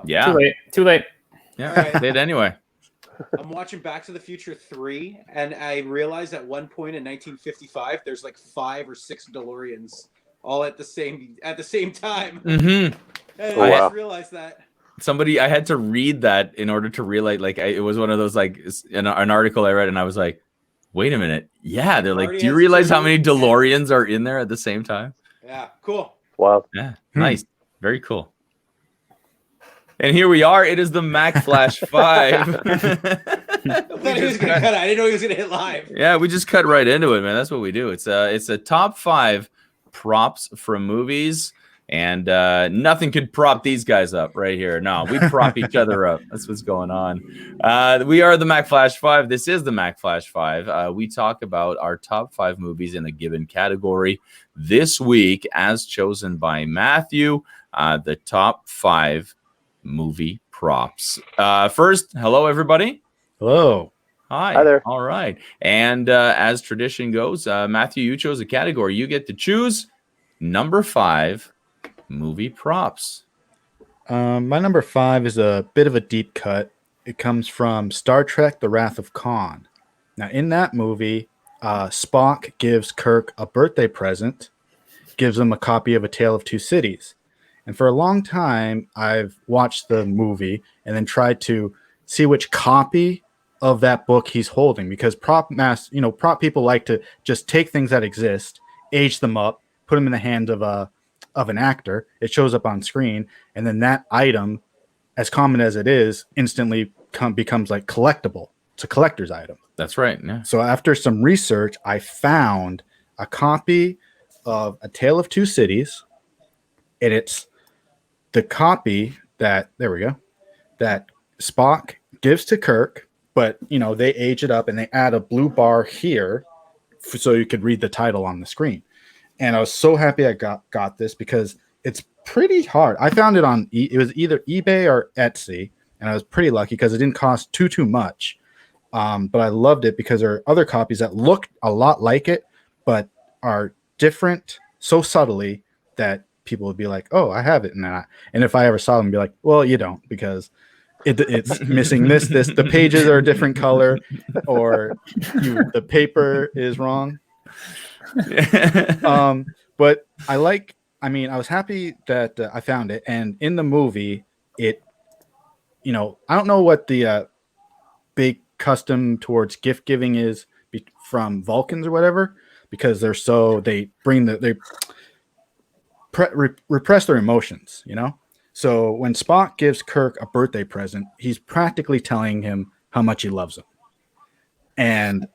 Yeah. Too late. Yeah, Right. did anyway. I'm watching Back to the Future 3, and I realized at one point in 1955, there's like 5 or 6 DeLoreans all at the same time. Mm-hmm. And Oh, I wow. just realized that. I had to read that in order to realize, like, it was one of those, like, an article I read, and I was like, wait a minute. Yeah, they're like, Marty do you has realize how 2. many DeLoreans are in there at the same time? Yeah, cool. Wow. Yeah, nice. Very cool. And here we are. It is the Mack Flash 5. I thought he was going to cut it. I didn't know he was going to hit live. Yeah, we just cut right into it, man. That's what we do. It's a top 5 props from movies, and nothing could prop these guys up right here. No, we prop each other up. That's what's going on. We are the Mack Flash 5. This is the Mack Flash 5. We talk about our top 5 movies in a given category. This week, as chosen by Matthew, the top 5 movie props. First, hello, everybody. Hello. Hi there. All right. And as tradition goes, Matthew, you chose a category. You get to choose number 5 movie props. My number 5 is a bit of a deep cut. It comes from Star Trek: The Wrath of Khan. Now, in that movie, Spock gives Kirk a birthday present, gives him a copy of A Tale of Two Cities. And for a long time, I've watched the movie and then tried to see which copy of that book he's holding, because prop people like to just take things that exist, age them up, put them in the hands of an actor. It shows up on screen, and then that item, as common as it is, instantly becomes like collectible. It's a collector's item. That's right. Yeah. So after some research, I found a copy of A Tale of Two Cities, and it's the copy that Spock gives to Kirk, but they age it up and they add a blue bar here so you could read the title on the screen. And I was so happy I got this because it's pretty hard. I found it on it was either eBay or Etsy, and I was pretty lucky because it didn't cost too much. But I loved it because there are other copies that look a lot like it, but are different so subtly that people would be like, "Oh, I have it," and if I ever saw them, be like, "Well, you don't," because it's missing this. The pages are a different color, or the paper is wrong. But I was happy that I found it, and in the movie, I don't know what the big custom towards gift giving is from Vulcans or whatever, because they repress their emotions, So when Spock gives Kirk a birthday present, he's practically telling him how much he loves him. And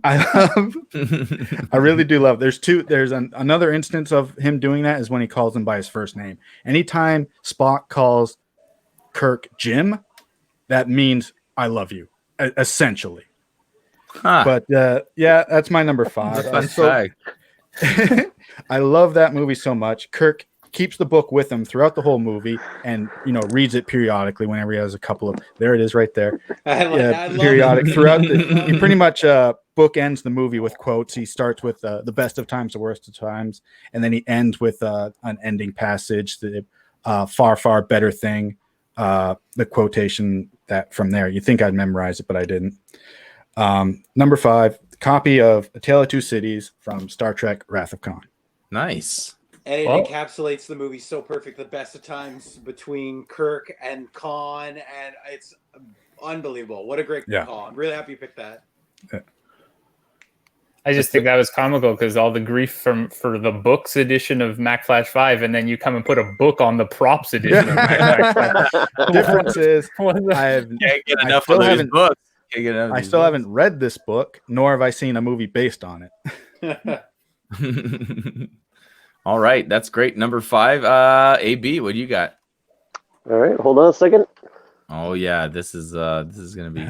I really do love. There's another instance of him doing that is when he calls him by his first name. Anytime Spock calls Kirk Jim, that means I love you, essentially. Huh. But that's my number 5. Fun fact. I love that movie so much. Kirk keeps the book with him throughout the whole movie, and reads it periodically whenever he has a couple of. There it is, right there. Periodic throughout he pretty much bookends the movie with quotes. He starts with the best of times, the worst of times, and then he ends with an ending passage, the far better thing. The quotation that from there. You think I'd memorize it, but I didn't. Number 5, copy of A Tale of Two Cities from Star Trek: Wrath of Khan. Nice. And it encapsulates the movie so perfect. The best of times between Kirk and Khan, and it's unbelievable. What a great call. I'm really happy you picked that. Yeah. I just think that was comical because all the grief for the books edition of Mack Flash 5, and then you come and put a book on the props edition of Mack Flash 5. Difference is Can't get enough of these books. I still haven't read this book, nor have I seen a movie based on it. All right, that's great. Number 5, AB, what do you got? All right, hold on a second. Oh yeah, this is gonna be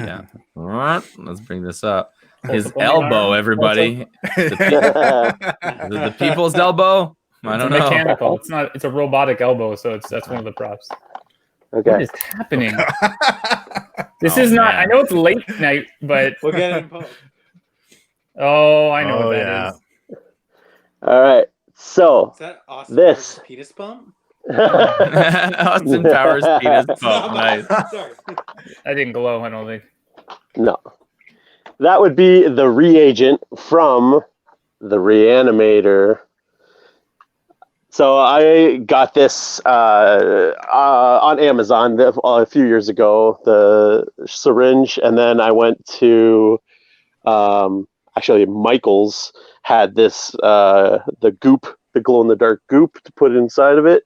Let's bring this up. His elbow, everybody. The people's elbow. I don't know. Mechanical. It's not. It's a robotic elbow, so that's one of the props. Okay. What is happening? This is not. Man. I know it's late night, but we'll get it in post. Oh, I know what that is. All right. So is that Austin this penis pump? Austin Powers penis pump. Nice. Sorry. I didn't glow, I don't think. No. That would be the reagent from the Reanimator. So I got this on Amazon a few years ago, the syringe, and then I went to actually Michael's had this the goop, the glow-in-the-dark goop to put inside of it.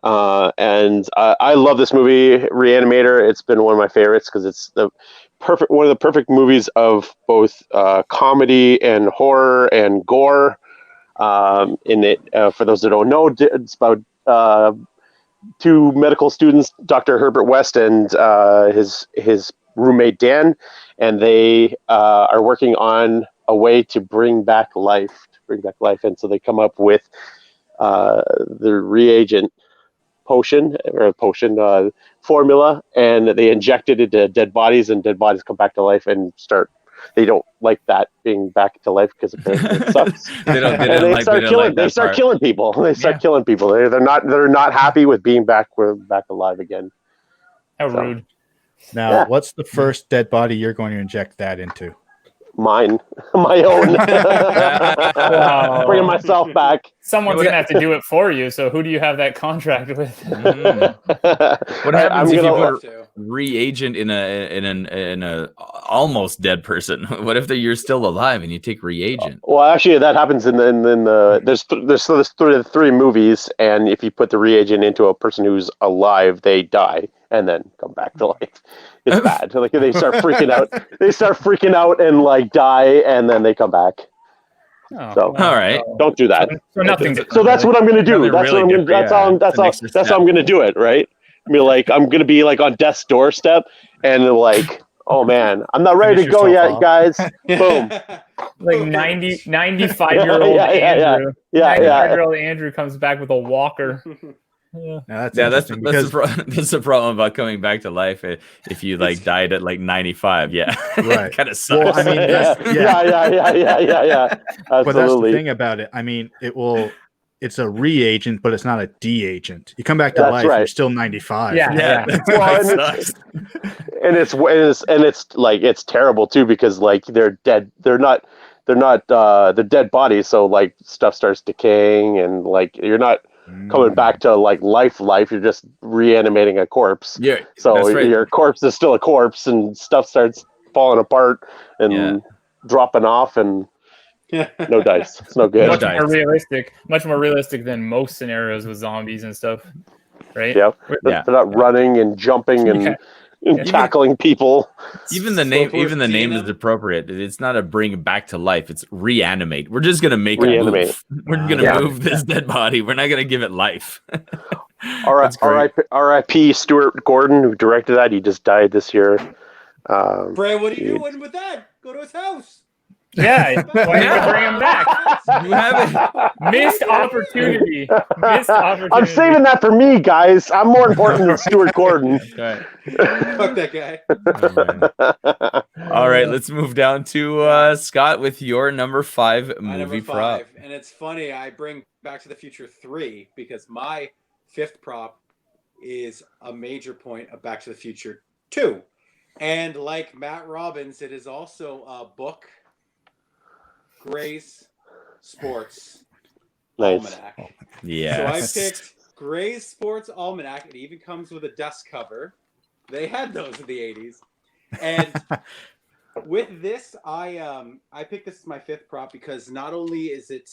And I love this movie, Reanimator. It's been one of my favorites because it's one of the perfect movies of both comedy and horror and gore. In it, for those that don't know, it's about two medical students, Dr. Herbert West and his roommate Dan, and they are working on a way to bring back life. And so they come up with the reagent potion formula, and they inject it into dead bodies, and dead bodies come back to life and start. They don't like that being back to life because apparently it sucks. They start killing people. They're not happy with being back alive again. How rude. Now, what's the first dead body you're going to inject that into? Mine, my own. Wow. Bringing myself back. Someone's gonna have to do it for you. So who do you have that contract with? What happens if you put a reagent in a almost dead person? What if you're still alive and you take reagent? Well, actually, that happens in there's three movies, and if you put the reagent into a person who's alive, they die and then come back to life. It's bad. Like they start freaking out. They start freaking out and like die, and then they come back. Oh, So all right, don't do that. So nothing. So that's what I'm gonna do. That's how I'm gonna do it. Right? I mean, like I'm gonna be like on death's doorstep, and like, oh man, I'm not ready to go yet, guys. Boom. Like 95-year-old Andrew. 95-year-old Andrew comes back with a walker. That's the problem about coming back to life if you like died at like 95. Yeah, right. Kind of sucks. Well, I mean, yeah. Absolutely. But that's the thing about it. I mean, it's a reagent, but it's not a de-agent. You come back to life, you're still 95. Yeah. Sucks. And it's like it's terrible too because like they're dead. They're dead bodies. So like stuff starts decaying, and like you're not coming back to like life. You're just reanimating a corpse. Yeah. So your corpse is still a corpse, and stuff starts falling apart and dropping off, and no dice. It's no good. Much more realistic than most scenarios with zombies and stuff. Right? Yeah. They're not running and jumping and tackling people. Even the name is appropriate. It's not a bring back to life. It's reanimate. We're just gonna make it move. We're gonna move this dead body. We're not gonna give it life. R.I.P. Stuart Gordon, who directed that. He just died this year. Bray, what are you doing with that? Go to his house. Yeah, why don't you bring him back? You have it. Missed opportunity. I'm saving that for me, guys. I'm more important than Stuart Gordon. Right. Fuck that guy. All right, let's move down to Scott with your number 5 movie prop. And it's funny, I bring Back to the Future 3 because my 5th prop is a major point of Back to the Future 2. And like Matt Robbins, it is also a book. Gray's Sports Almanac. Yeah. So I picked Gray's Sports Almanac. It even comes with a dust cover. They had those in the 80s. And with this, I picked this as my 5th prop because not only is it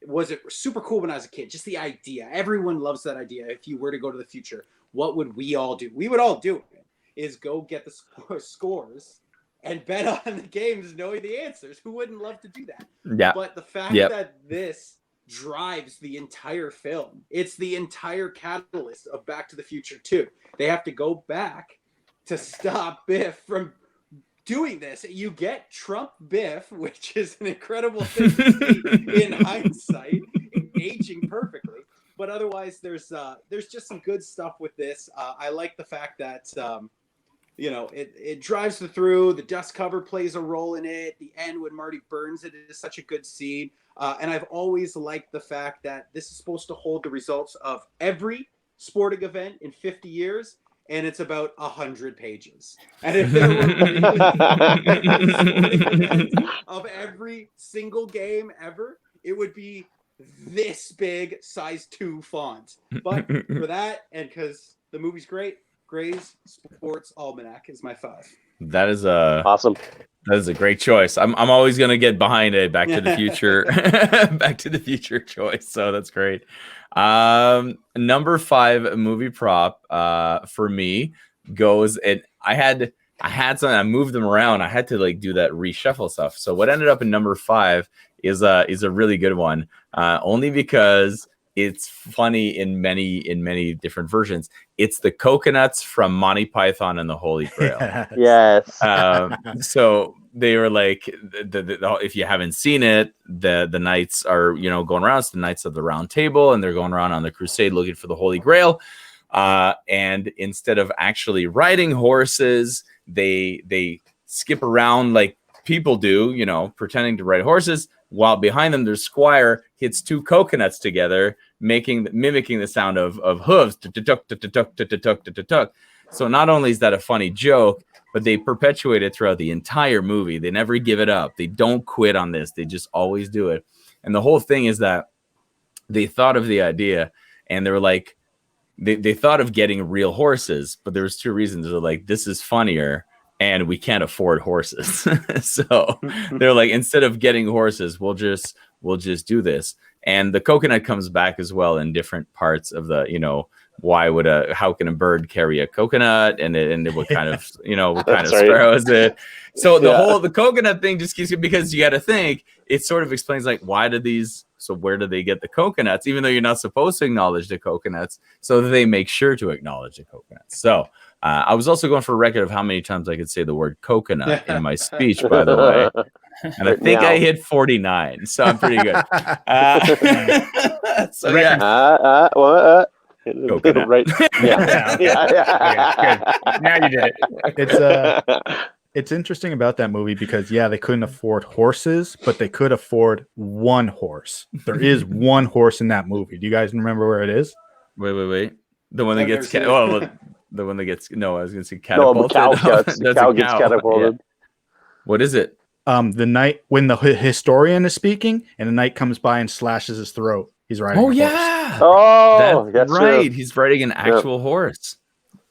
was it super cool when I was a kid, just the idea. Everyone loves that idea. If you were to go to the future, what would we all do? We would all do it, is go get the scores and bet on the games knowing the answers. Who wouldn't love to do that? Yeah. But the fact that this drives the entire film, it's the entire catalyst of Back to the Future 2. They have to go back to stop Biff from doing this. You get Trump Biff, which is an incredible thing to see in hindsight, aging perfectly. But otherwise, there's just some good stuff with this. I like the fact that it drives through. The dust cover plays a role in it. The end when Marty burns it is such a good scene. And I've always liked the fact that this is supposed to hold the results of every sporting event in 50 years, and it's about 100 pages. And if there were really sporting events of every single game ever, it would be this big size 2 font. But for that, and because the movie's great, Gray's Sports Almanac is my 5. That is awesome. That is a great choice. I'm always gonna get behind a Back to the Future, Back to the Future choice. So that's great. Number 5 movie prop for me goes, and I had something. I moved them around. I had to like do that reshuffle stuff. So what ended up in number 5 is a really good one, only because it's funny in many different versions. It's the coconuts from Monty Python and the Holy Grail. Yes. So they were like, if you haven't seen it, the knights are going around. It's the Knights of the Round Table, and they're going around on the crusade looking for the Holy Grail. And instead of actually riding horses, they skip around like people do, pretending to ride horses. While behind them, their squire hits 2 coconuts together, mimicking the sound of hooves. So not only is that a funny joke, but they perpetuate it throughout the entire movie. They never give it up. They don't quit on this. They just always do it. And the whole thing is that they thought of the idea, and they were like, they thought of getting real horses, but there was 2 reasons. They're like, this is funnier, and we can't afford horses. So they're like, instead of getting horses, we'll just do this. And the coconut comes back as well in different parts of the, how can a bird carry a coconut? And what kind of, what kind of sparrow is it? So the coconut thing just keeps, because you got to think, it sort of explains like, where do they get the coconuts? Even though you're not supposed to acknowledge the coconuts, so that they make sure to acknowledge the coconuts. So I was also going for a record of how many times I could say the word coconut in my speech, by the way. And I think I hit 49, so I'm pretty good. So yeah. Coconut. Right. Yeah. Okay, good. Now you did it. It's interesting about that movie because they couldn't afford horses, but they could afford 1 horse. There is 1 horse in that movie. Do you guys remember where it is? Wait. The one that gets the one that gets I was gonna say catapulted. No, the cow gets catapulted. Yeah. What is it? The knight, when the historian is speaking and the knight comes by and slashes his throat. He's riding. Oh, a yeah. horse. Oh, that's right. True. He's riding an actual horse.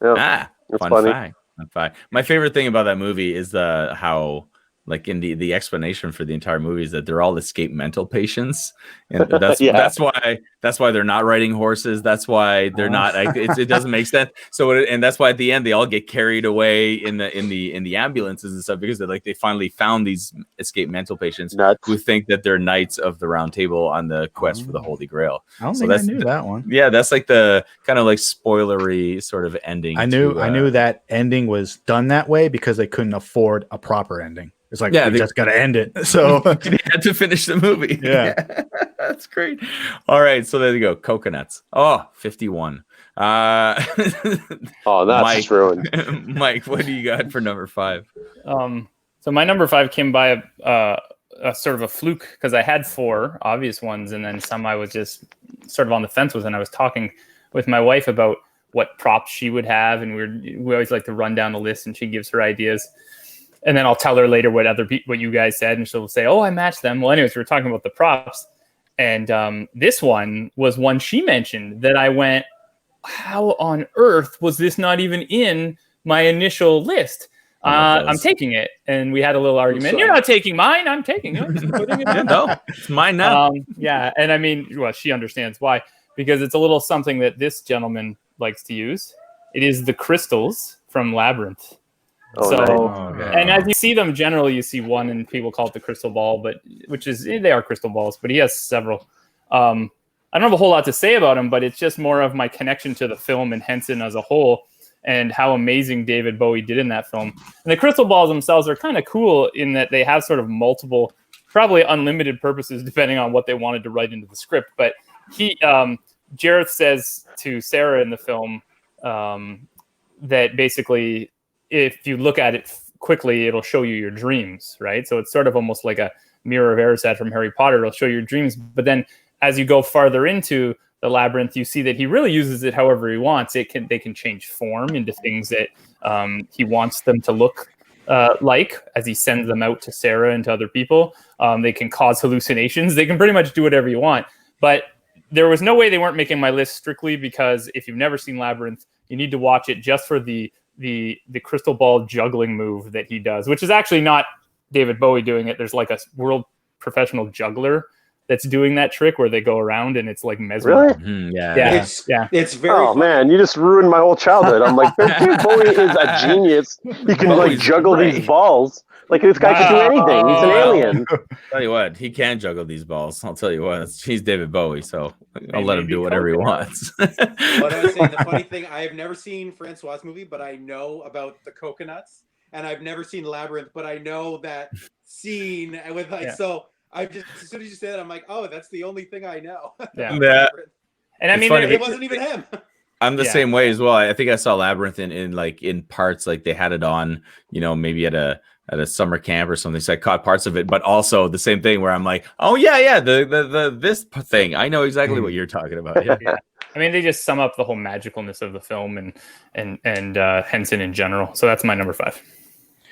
Yep. Fun fact. My favorite thing about that movie is how, like, in the explanation for the entire movie, is that they're all escaped mental patients, and that's why they're not riding horses. That's why they're not. It doesn't make sense. So and that's why at the end they all get carried away in the ambulances and stuff, because they finally found these escaped mental patients who think that they're Knights of the Round Table on the quest for the Holy Grail. I don't think I knew that one. Yeah, that's like the kind of like spoilery sort of ending. I knew that ending was done that way because they couldn't afford a proper ending. It's like, we just got to end it. So they had to finish the movie. Yeah. That's great. All right. So there you go. Coconuts. Oh, 51. That's Mike, ruined. Mike, what do you got for number 5? So my number 5 came by a sort of a fluke, because I had 4 obvious ones, and then some I was just sort of on the fence with. And I was talking with my wife about what props she would have, and we always like to run down the list, and she gives her ideas. And then I'll tell her later what you guys said, and she'll say, "Oh, I matched them." Well, anyways, we were talking about the props, and this one was one she mentioned that I went, "How on earth was this not even in my initial list?" I'm taking it, and we had a little argument. You're not taking mine. I'm taking it. I'm putting it in. No, it's mine now. And I mean, well, she understands why, because it's a little something that this gentleman likes to use. It is the crystals from Labyrinth. And as you see them, generally you see one, and people call it the crystal ball, they are crystal balls, but he has several. I don't have a whole lot to say about him, but it's just more of my connection to the film and Henson as a whole, and how amazing David Bowie did in that film. And the crystal balls themselves are kind of cool in that they have sort of multiple, probably unlimited purposes, depending on what they wanted to write into the script. But Jareth says to Sarah in the film that basically if you look at it quickly, it'll show you your dreams, right? So it's sort of almost like a mirror of Erised from Harry Potter. It'll show your dreams, but then as you go farther into the labyrinth, you see that he really uses it however he wants. They can change form into things that he wants them to look like as he sends them out to Sarah and to other people. They can cause hallucinations. They can pretty much do whatever you want. But there was no way they weren't making my list strictly because if you've never seen Labyrinth, you need to watch it just for the crystal ball juggling move that he does, which is actually not David Bowie doing it. There's like a world professional juggler that's doing that trick where they go around and it's like mesmerizing. Really? It's very. Oh man, you just ruined my whole childhood. I'm like, David Bowie is a genius. He can like juggle these balls. Like this guy can do anything. He's an alien. Tell you what, he can juggle these balls. I'll tell you what, he's David Bowie, so I'll let him do whatever he wants. But I was saying, the funny thing, I have never seen François' movie, but I know about the coconuts, and I've never seen Labyrinth, but I know that scene with like so. I just, as soon as you say that, I'm like, oh, that's the only thing I know. Yeah. And I mean, it wasn't even him. I'm the same way as well. I think I saw Labyrinth in parts, like they had it on, maybe at a summer camp or something. So I caught parts of it, but also the same thing where I'm like, oh yeah, the this thing. I know exactly what you're talking about. Yeah. I mean, they just sum up the whole magicalness of the film and Henson in general. So that's my number 5.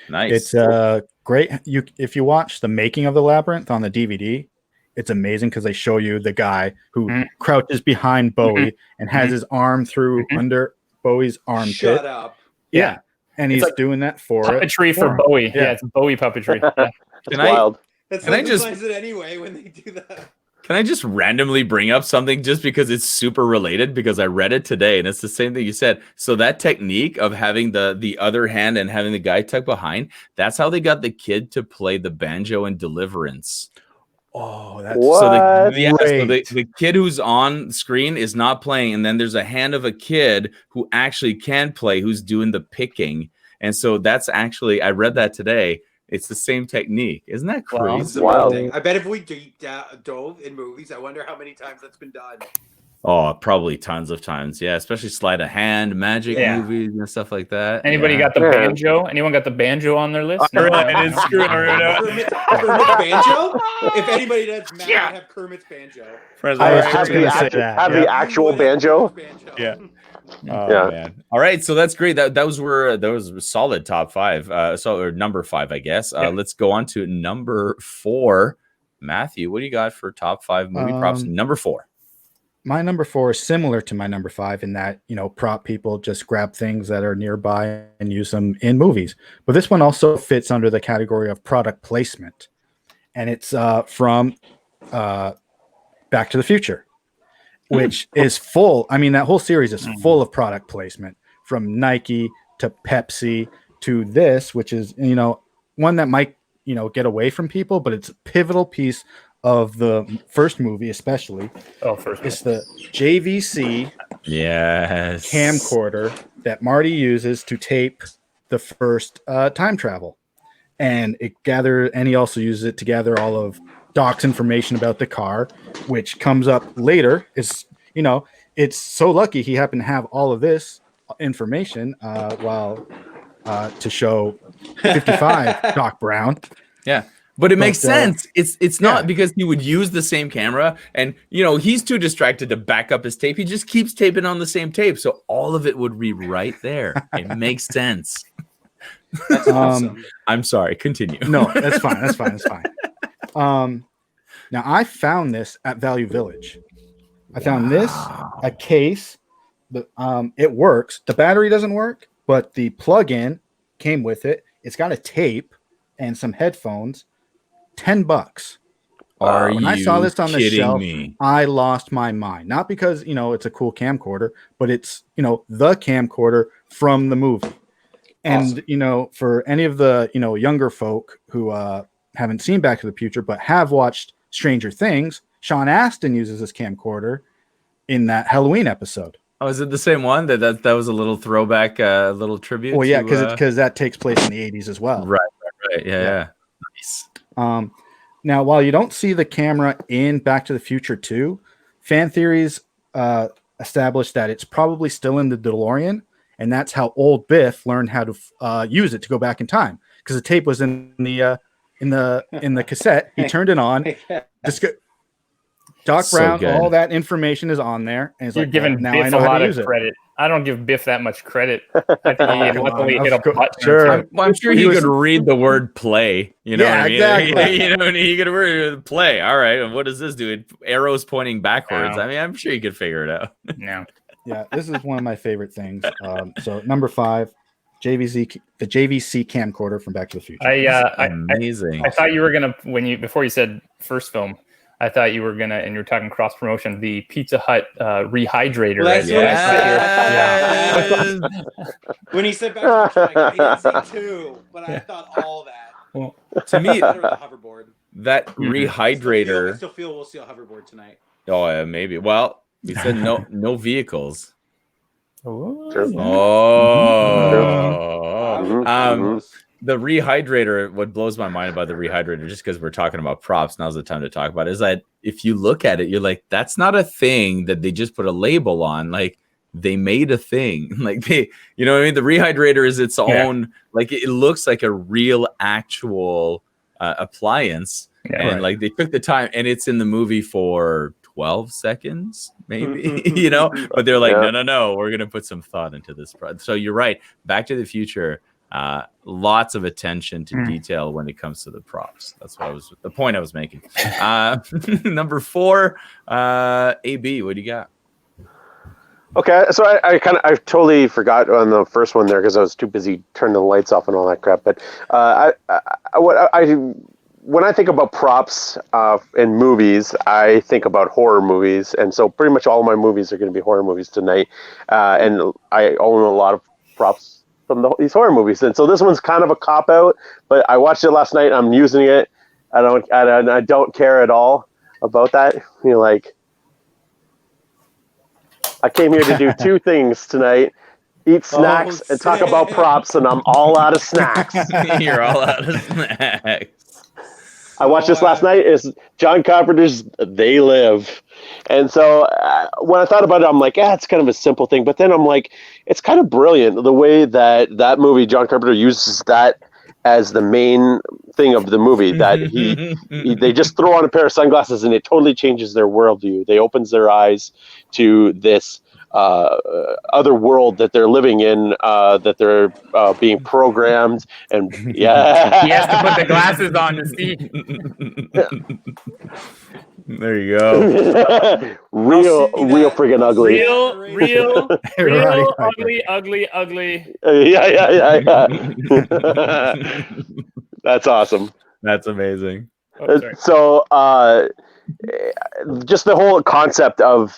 Nice. It's great. If you watch the making of the Labyrinth on the DVD, it's amazing because they show you the guy who crouches behind Bowie and has his arm through under Bowie's armpit. Shut up. Yeah. And he's like doing that for puppetry for Bowie. Yeah, it's Bowie puppetry. Yeah. It's wild. That's like it anyway when they do that. Can I just randomly bring up something just because it's super related? Because I read it today and it's the same thing you said. So that technique of having the other hand and having the guy tucked behind, that's how they got the kid to play the banjo in Deliverance. Oh, that's so the kid who's on screen is not playing, and then there's a hand of a kid who actually can play, who's doing the picking. And so that's actually, I read that today. It's the same technique. Isn't that crazy? Wow. I bet if we dove in movies, I wonder how many times that's been done. Oh, probably tons of times. Yeah, especially sleight of hand, magic movies and stuff like that. Anybody got the banjo? Anyone got the banjo on their list? No, I didn't screw it out. Kermit's banjo? If anybody does Matt, I have Kermit's banjo. I was just going to say that. Have the actual banjo? Yeah. Oh man! All right, so that's great. Those were solid top 5. Or number 5, I guess. Let's go on to number 4. Matthew, what do you got for top 5 movie props? Number 4. My number 4 is similar to my number 5 in that prop people just grab things that are nearby and use them in movies. But this one also fits under the category of product placement, and it's from Back to the Future, which is full. I mean, that whole series is full of product placement, from Nike to Pepsi to this, which is, one that might, get away from people, but it's a pivotal piece of the first movie, especially. It's the JVC camcorder that Marty uses to tape the first time travel. And he also uses it to gather all of Doc's information about the car, which comes up later. It's so lucky he happened to have all of this information while to show 55 Doc Brown. Yeah. But it makes sense. It's not because he would use the same camera and he's too distracted to back up his tape. He just keeps taping on the same tape. So all of it would be right there. It makes sense. That's awesome. I'm sorry. Continue. No, that's fine. That's fine. Now I found this at Value Village. I found a case. It works. The battery doesn't work, but the plug-in came with it. It's got a tape and some headphones. $10. When I saw this on the shelf, I lost my mind. Not because it's a cool camcorder, but it's the camcorder from the movie. And for any of the younger folk who haven't seen Back to the Future but have watched Stranger Things, Sean Astin uses this camcorder in that Halloween episode. Oh, is it the same one? That was a little throwback, little tribute. Well, yeah, because that takes place in the 80s as well. Right. Yeah. Nice. Now, while you don't see the camera in Back to the Future 2, fan theories established that it's probably still in the DeLorean, and that's how old Biff learned how to use it to go back in time, because the tape was in the cassette. He turned it on. Doc So Brown, good. all that information is on there, and he's You're like, giving now Biff I know a how lot to of use it. credit. I don't give Biff that much credit. I think he luckily hit a button. Sure. I'm sure he could read the word play. You know Yeah, what I mean? exactly. You know, he could read play. All right. And what does this do? Arrows pointing backwards. No. I mean, I'm sure he could figure it out. No. Yeah, this is one of my favorite things. So number 5, the JVC camcorder from Back to the Future. Amazing. I thought you were gonna before you said first film. I thought you were gonna, and you were talking cross promotion, the Pizza Hut rehydrator. That's what I Yes. When he said Back to the Future, like, I didn't see 2, but I thought all that. Well, To me, Better with the hoverboard. that I rehydrator. still feel we'll see a hoverboard tonight. Oh, yeah, maybe. Well, we said no vehicles. Sure. Oh. The rehydrator, what blows my mind about the rehydrator, just because we're talking about props, now's the time to talk about it, is that if you look at it, you're like, that's not a thing that they just put a label on. Like, they made a thing. Like, you know what I mean? The rehydrator is its own, like, it looks like a real actual appliance. Yeah, and like, they took the time, and it's in the movie for 12 seconds, maybe, you know, but they're like, no, we're going to put some thought into this. So you're right. Back to the Future. Lots of attention to detail when it comes to the props. That's what the point I was making. Number 4, AB, what do you got? Okay, so I totally forgot on the first one there because I was too busy turning the lights off and all that crap. But when I think about props in movies, I think about horror movies, and so pretty much all of my movies are going to be horror movies tonight. And I own a lot of props from these horror movies, and so this one's kind of a cop out. But I watched it last night. I'm using it. I don't care at all about that. You know, like, I came here to do 2 things tonight: eat snacks and talk about props, and I'm all out of snacks. You're all out of snacks. I watched this last night. It's John Carpenter's They Live. And so when I thought about it, I'm like, it's kind of a simple thing. But then I'm like, it's kind of brilliant the way that movie, John Carpenter uses that as the main thing of the movie, that they just throw on a pair of sunglasses and it totally changes their worldview. They opens their eyes to this other world that they're living in, that they're being programmed, and he has to put the glasses on to see. There you go. real friggin' ugly. Real Right. ugly. Yeah. That's awesome. That's amazing. Oh, sorry. So just the whole concept of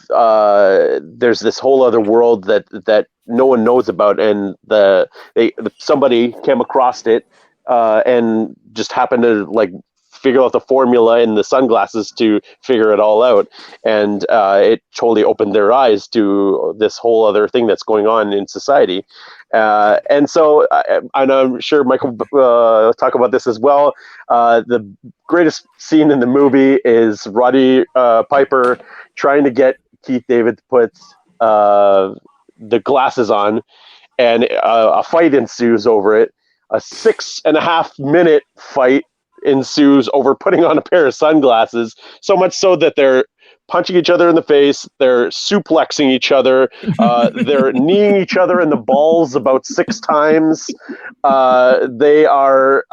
there's this whole other world that no one knows about, and somebody came across it and just happened to like figure out the formula in the sunglasses to figure it all out, and it totally opened their eyes to this whole other thing that's going on in society. And so, and I'm sure Michael will talk about this as well. The greatest scene in the movie is Roddy Piper trying to get Keith David to put the glasses on, and a fight ensues over it. A 6.5 minute fight ensues over putting on a pair of sunglasses, so much so that they're punching each other in the face, they're suplexing each other, they're kneeing each other in the balls about 6 times. They are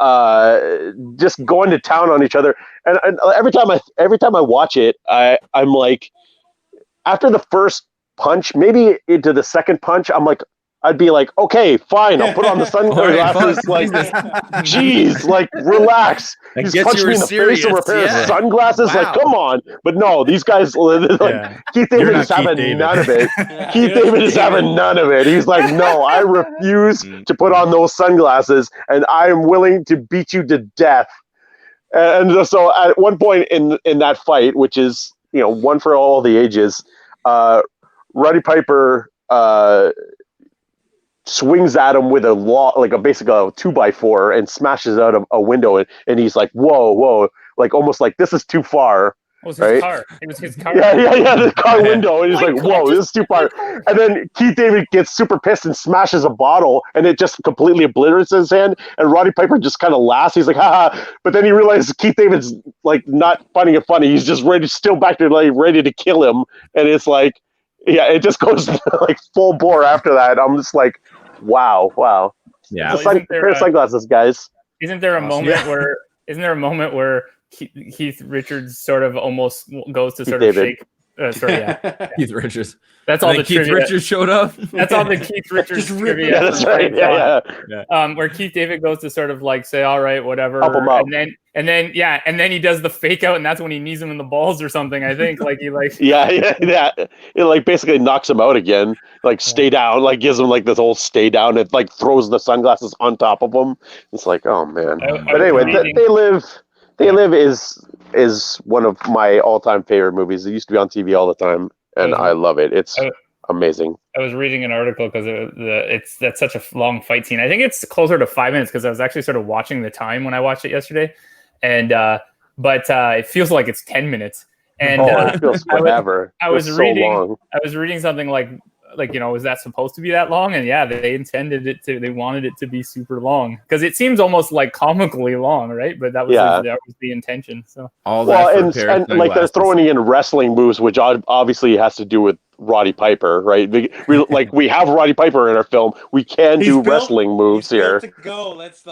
just going to town on each other. And every time I watch it, I'm like, after the first punch, maybe into the second punch, I'd be like, okay, fine, I'll put on the sunglasses. Like, geez, like, relax. He's punching me in the face over a pair of sunglasses. Wow. Like, come on. But no, these guys, like, Keith David is having none of it. Keith David is having none of it. He's like, no, I refuse to put on those sunglasses, and I am willing to beat you to death. And so at one point in that fight, which is, one for all the ages, Roddy Piper swings at him with basically a 2x4 and smashes out a window, and he's like, whoa, like almost like this is too far. It was his Right? car. It was his car. Yeah, the car window. And he's like, whoa, this is too far. And then Keith David gets super pissed and smashes a bottle, and it just completely obliterates his hand. And Roddy Piper just kind of laughs. He's like, haha. But then he realizes Keith David's like not finding it funny. He's just still back there, like ready to kill him. And it's like, yeah, it just goes like full bore after that. I'm just like, wow. Yeah. Pair of sunglasses, guys. Isn't there a moment where? Isn't there a moment where Keith Richards sort of almost goes to Keith sort David. of shake? Keith Richards. That's all the Keith trivia. Richards showed up. That's all the Keith Richards trivia. Yeah, that's right. Yeah. Where Keith David goes to sort of like say, all right, whatever, Help him out. and then he does the fake out, and that's when he knees him in the balls or something. I think like he like Yeah. It like basically knocks him out again. Like stay down. Like gives him like this whole stay down. It like throws the sunglasses on top of him. It's like, oh man. But anyway, They Live is one of my all-time favorite movies. It used to be on TV all the time, and I love it. It's amazing. I was reading an article because that's such a long fight scene. I think it's closer to 5 minutes because I was actually sort of watching the time when I watched it yesterday, and but it feels like it's 10 minutes. And it feels forever. I was so reading. long. I was reading something like was that supposed to be that long? And yeah, they intended it to. They wanted it to be super long because it seems almost like comically long, right? But that was the intention. So all that and like they're throwing in wrestling moves, which obviously has to do with Roddy Piper, right? We have Roddy Piper in our film. We can do wrestling moves here. To go. Let's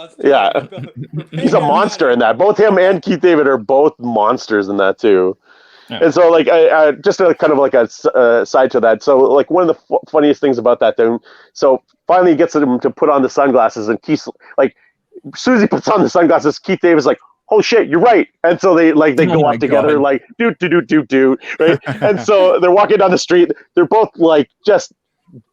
He's a monster in that. Both him and Keith David are both monsters in that too. Yeah. And so, like, just a kind of like a side to that. So, like, one of the funniest things about that thing. So, finally, he gets him to put on the sunglasses, and Keith, like, as soon as he puts on the sunglasses, Keith David's like, "Oh shit, you're right!" And so they go up together, like, do, right? And so they're walking down the street. They're both like just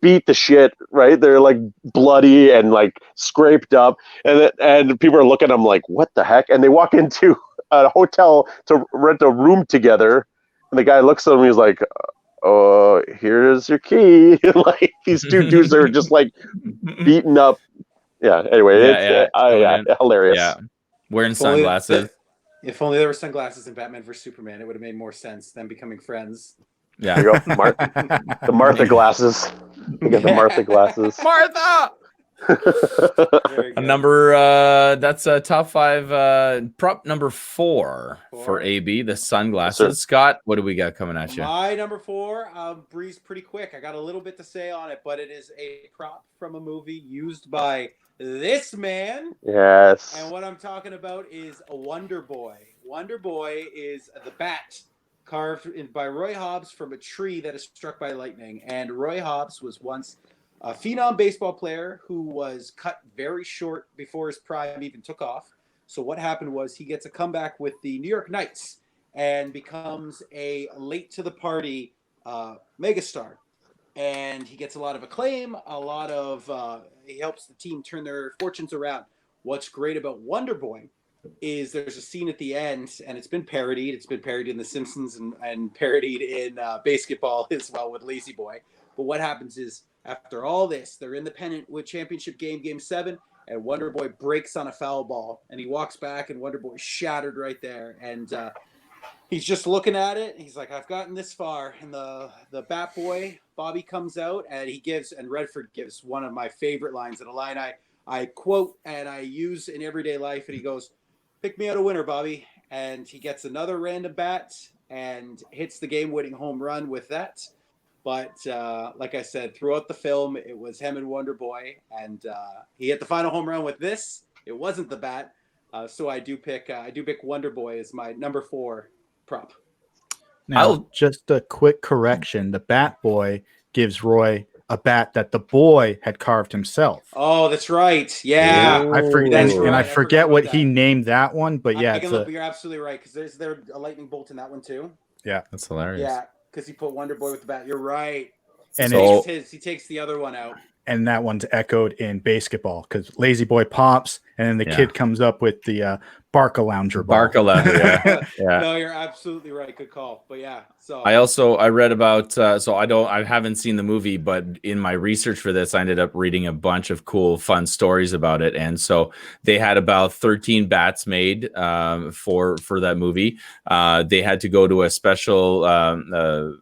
beat the shit, right? They're like bloody and like scraped up, and people are looking at them like, "What the heck?" And they walk into a hotel to rent a room together, and the guy looks at him. He's like, "Oh, here's your key." Like these two dudes are just like beaten up. Yeah. Anyway, hilarious. Yeah, wearing sunglasses. If only there were sunglasses in Batman vs Superman, it would have made more sense than becoming friends. Yeah. There you go. The Martha glasses. You get the Martha glasses. Martha. That's a top 5 prop number 4 for AB, the sunglasses. Yes, Scott, what do we got coming at you? My number 4 breeze pretty quick. I got a little bit to say on it, but it is a prop from a movie used by this man. Yes. And what I'm talking about is a Wonder Boy. Wonder Boy is the bat carved by Roy Hobbs from a tree that is struck by lightning. And Roy Hobbs was once a phenom baseball player who was cut very short before his prime even took off. So what happened was he gets a comeback with the New York Knights and becomes a late to the party megastar. And he gets a lot of acclaim, he helps the team turn their fortunes around. What's great about Wonder Boy is there's a scene at the end, and it's been parodied. It's been parodied in The Simpsons and parodied in basketball as well with Lazy Boy. But what happens is, after all this, they're in the pennant with championship game 7, and Wonder Boy breaks on a foul ball, and he walks back, and Wonder Boy's shattered right there, and he's just looking at it. He's like, I've gotten this far, and the Bat Boy, Bobby, comes out, and Redford gives one of my favorite lines, and a line I quote and I use in everyday life, and he goes, "Pick me out a winner, Bobby," and he gets another random bat and hits the game-winning home run with that. But like I said, throughout the film, it was him and Wonder Boy, and he hit the final home run with this. It wasn't the bat, so I do pick Wonder Boy as my number 4 prop. Now, just a quick correction: the Bat Boy gives Roy a bat that the boy had carved himself. Oh, that's right. Yeah, I forget, and I forget what he named that one, but yeah, you're absolutely right because there's a lightning bolt in that one too. Yeah, that's hilarious. Yeah. Because he put Wonder Boy with the bat. You're right. And he takes the other one out. and that one's echoed in basketball because Lazy Boy pops, and then the kid comes up with the Barca Lounger ball. Barca Lounger, yeah. No, you're absolutely right. Good call. But yeah, so I read about I haven't seen the movie, but in my research for this, I ended up reading a bunch of cool, fun stories about it. And so they had about 13 bats made for that movie. They had to go to a special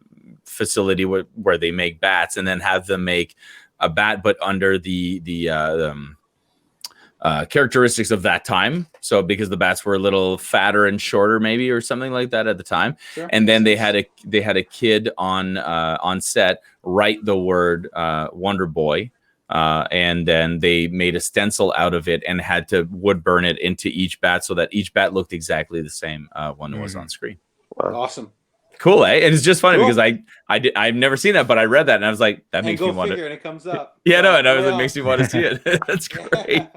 facility where they make bats, and then have them make a bat, but under the characteristics of that time. So because the bats were a little fatter and shorter, maybe, or something like that at the time. Sure. And then they had a kid on set write the word Wonder Boy. And then they made a stencil out of it and had to wood burn it into each bat so that each bat looked exactly the same when it was on screen. Wow. Awesome. Cool, eh? And it's just funny because I've never seen that, but I read that and I was like, that makes me want to. And it comes up. Yeah, no, and it makes me want to see it. That's great.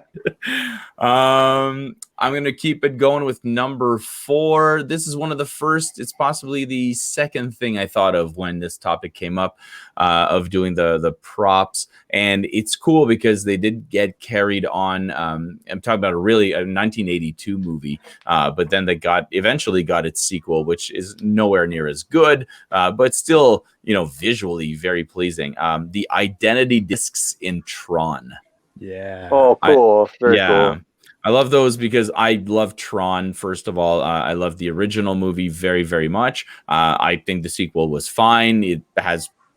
I'm gonna keep it going with number 4. This is one of the first. It's possibly the second thing I thought of when this topic came up, of doing the props, and it's cool because they did get carried on. I'm talking about a 1982 movie, but then they eventually got its sequel, which is nowhere near as good, but still, visually very pleasing. The identity discs in Tron. Yeah. Oh, cool. Very cool. I love those because I love Tron. First of all, I love the original movie very, very much. I think the sequel was fine.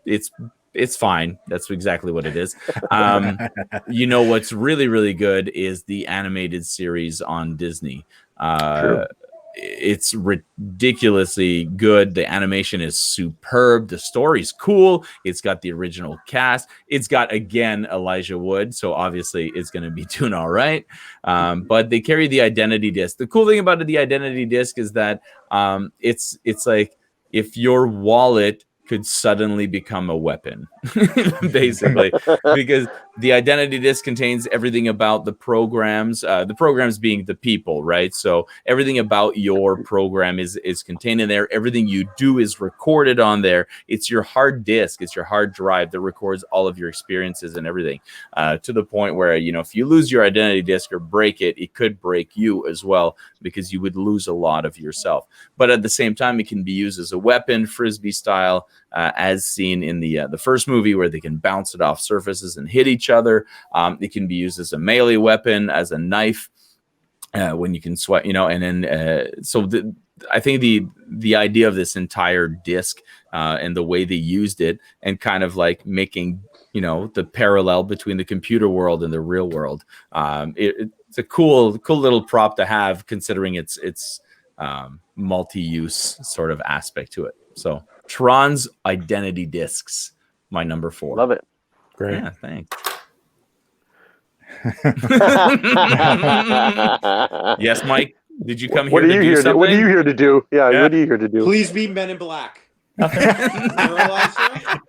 It's fine. That's exactly what it is. What's really, really good is the animated series on Disney. It's ridiculously good. The animation is superb. The story's cool. It's got the original cast. It's got, again, Elijah Wood. So obviously it's going to be doing all right. But they carry the identity disc. The cool thing about the identity disc is that it's like if your wallet could suddenly become a weapon, basically, because the identity disc contains everything about the programs being the people, right? So everything about your program is contained in there. Everything you do is recorded on there. It's your hard disk. It's your hard drive that records all of your experiences and everything, to the point where, if you lose your identity disc or break it, it could break you as well, because you would lose a lot of yourself. But at the same time, it can be used as a weapon, Frisbee style, as seen in the first movie, where they can bounce it off surfaces and hit each other. It can be used as a melee weapon, as a knife, when you can sweat, and then I think the idea of this entire disc and the way they used it, and kind of like making the parallel between the computer world and the real world. It's a cool little prop to have, considering its multi-use sort of aspect to it. So Tron's identity discs, my number 4. Love it. Great. Yeah, thanks. Yes, Mike. Did you come here to do something? What are you here to do? Yeah, what are you here to do? Please be Men in Black. Nothing.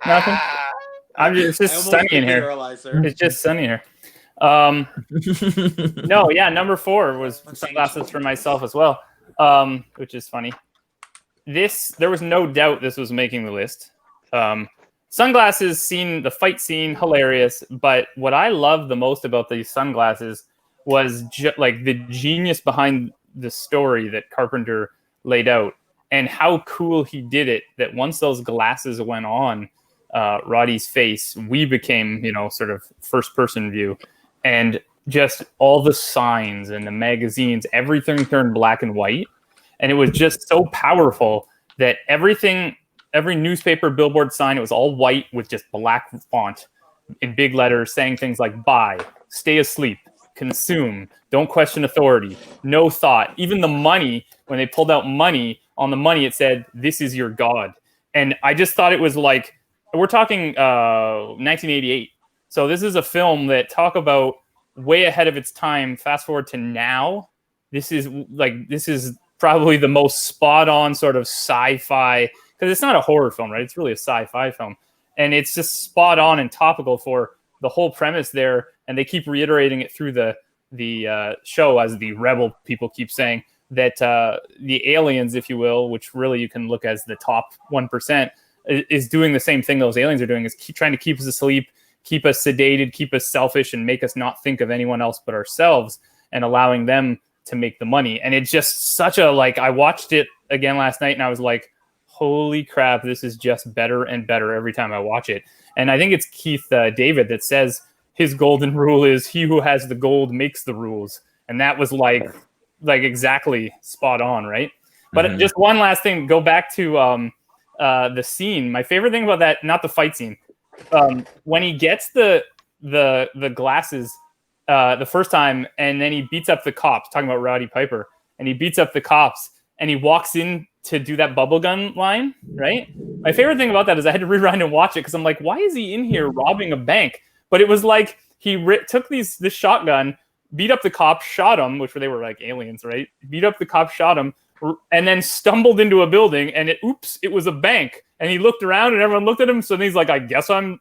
Nothing. It's just sunny in here. It's just sunny here. No, yeah, number 4 was sunglasses for myself as well, which is funny. There was no doubt this was making the list. Sunglasses the fight scene, hilarious. But what I loved the most about these sunglasses was the genius behind the story that Carpenter laid out, and how cool he did it. That once those glasses went on Roddy's face, we became, sort of first person view, and just all the signs and the magazines, everything turned black and white. And it was just so powerful that every newspaper, billboard sign, it was all white with just black font in big letters saying things like buy, stay asleep, consume, don't question authority, no thought. Even the money, when they pulled out money, on the money it said, this is your God. And I just thought it was like, we're talking 1988. So this is a film that talk about way ahead of its time. Fast forward to now. This is probably the most spot on sort of sci-fi, because it's not a horror film, right? It's really a sci-fi film. And it's just spot on and topical for the whole premise there. And they keep reiterating it through the show, as the rebel people keep saying, that the aliens, if you will, which really you can look as the top 1%, is doing the same thing those aliens are doing, is trying to keep us asleep, keep us sedated, keep us selfish, and make us not think of anyone else but ourselves, and allowing them to make the money. And it's just such a, like, I watched it again last night and I was like, holy crap, this is just better and better every time I watch it. And I think it's Keith David that says his golden rule is he who has the gold makes the rules. And that was like exactly spot on, right? But just one last thing, go back to the scene. My favorite thing about that, not the fight scene, when he gets the glasses the first time, and then he beats up the cops, talking about Roddy Piper, and he beats up the cops, and he walks in to do that bubblegum line, right? My favorite thing about that is I had to rewind and watch it because I'm like, why is he in here robbing a bank? But it was like he took this shotgun, beat up the cops, shot him, which they were like aliens, right? Beat up the cops, shot him, and then stumbled into a building, and it was a bank. And he looked around, and everyone looked at him. So then he's like, I guess I'm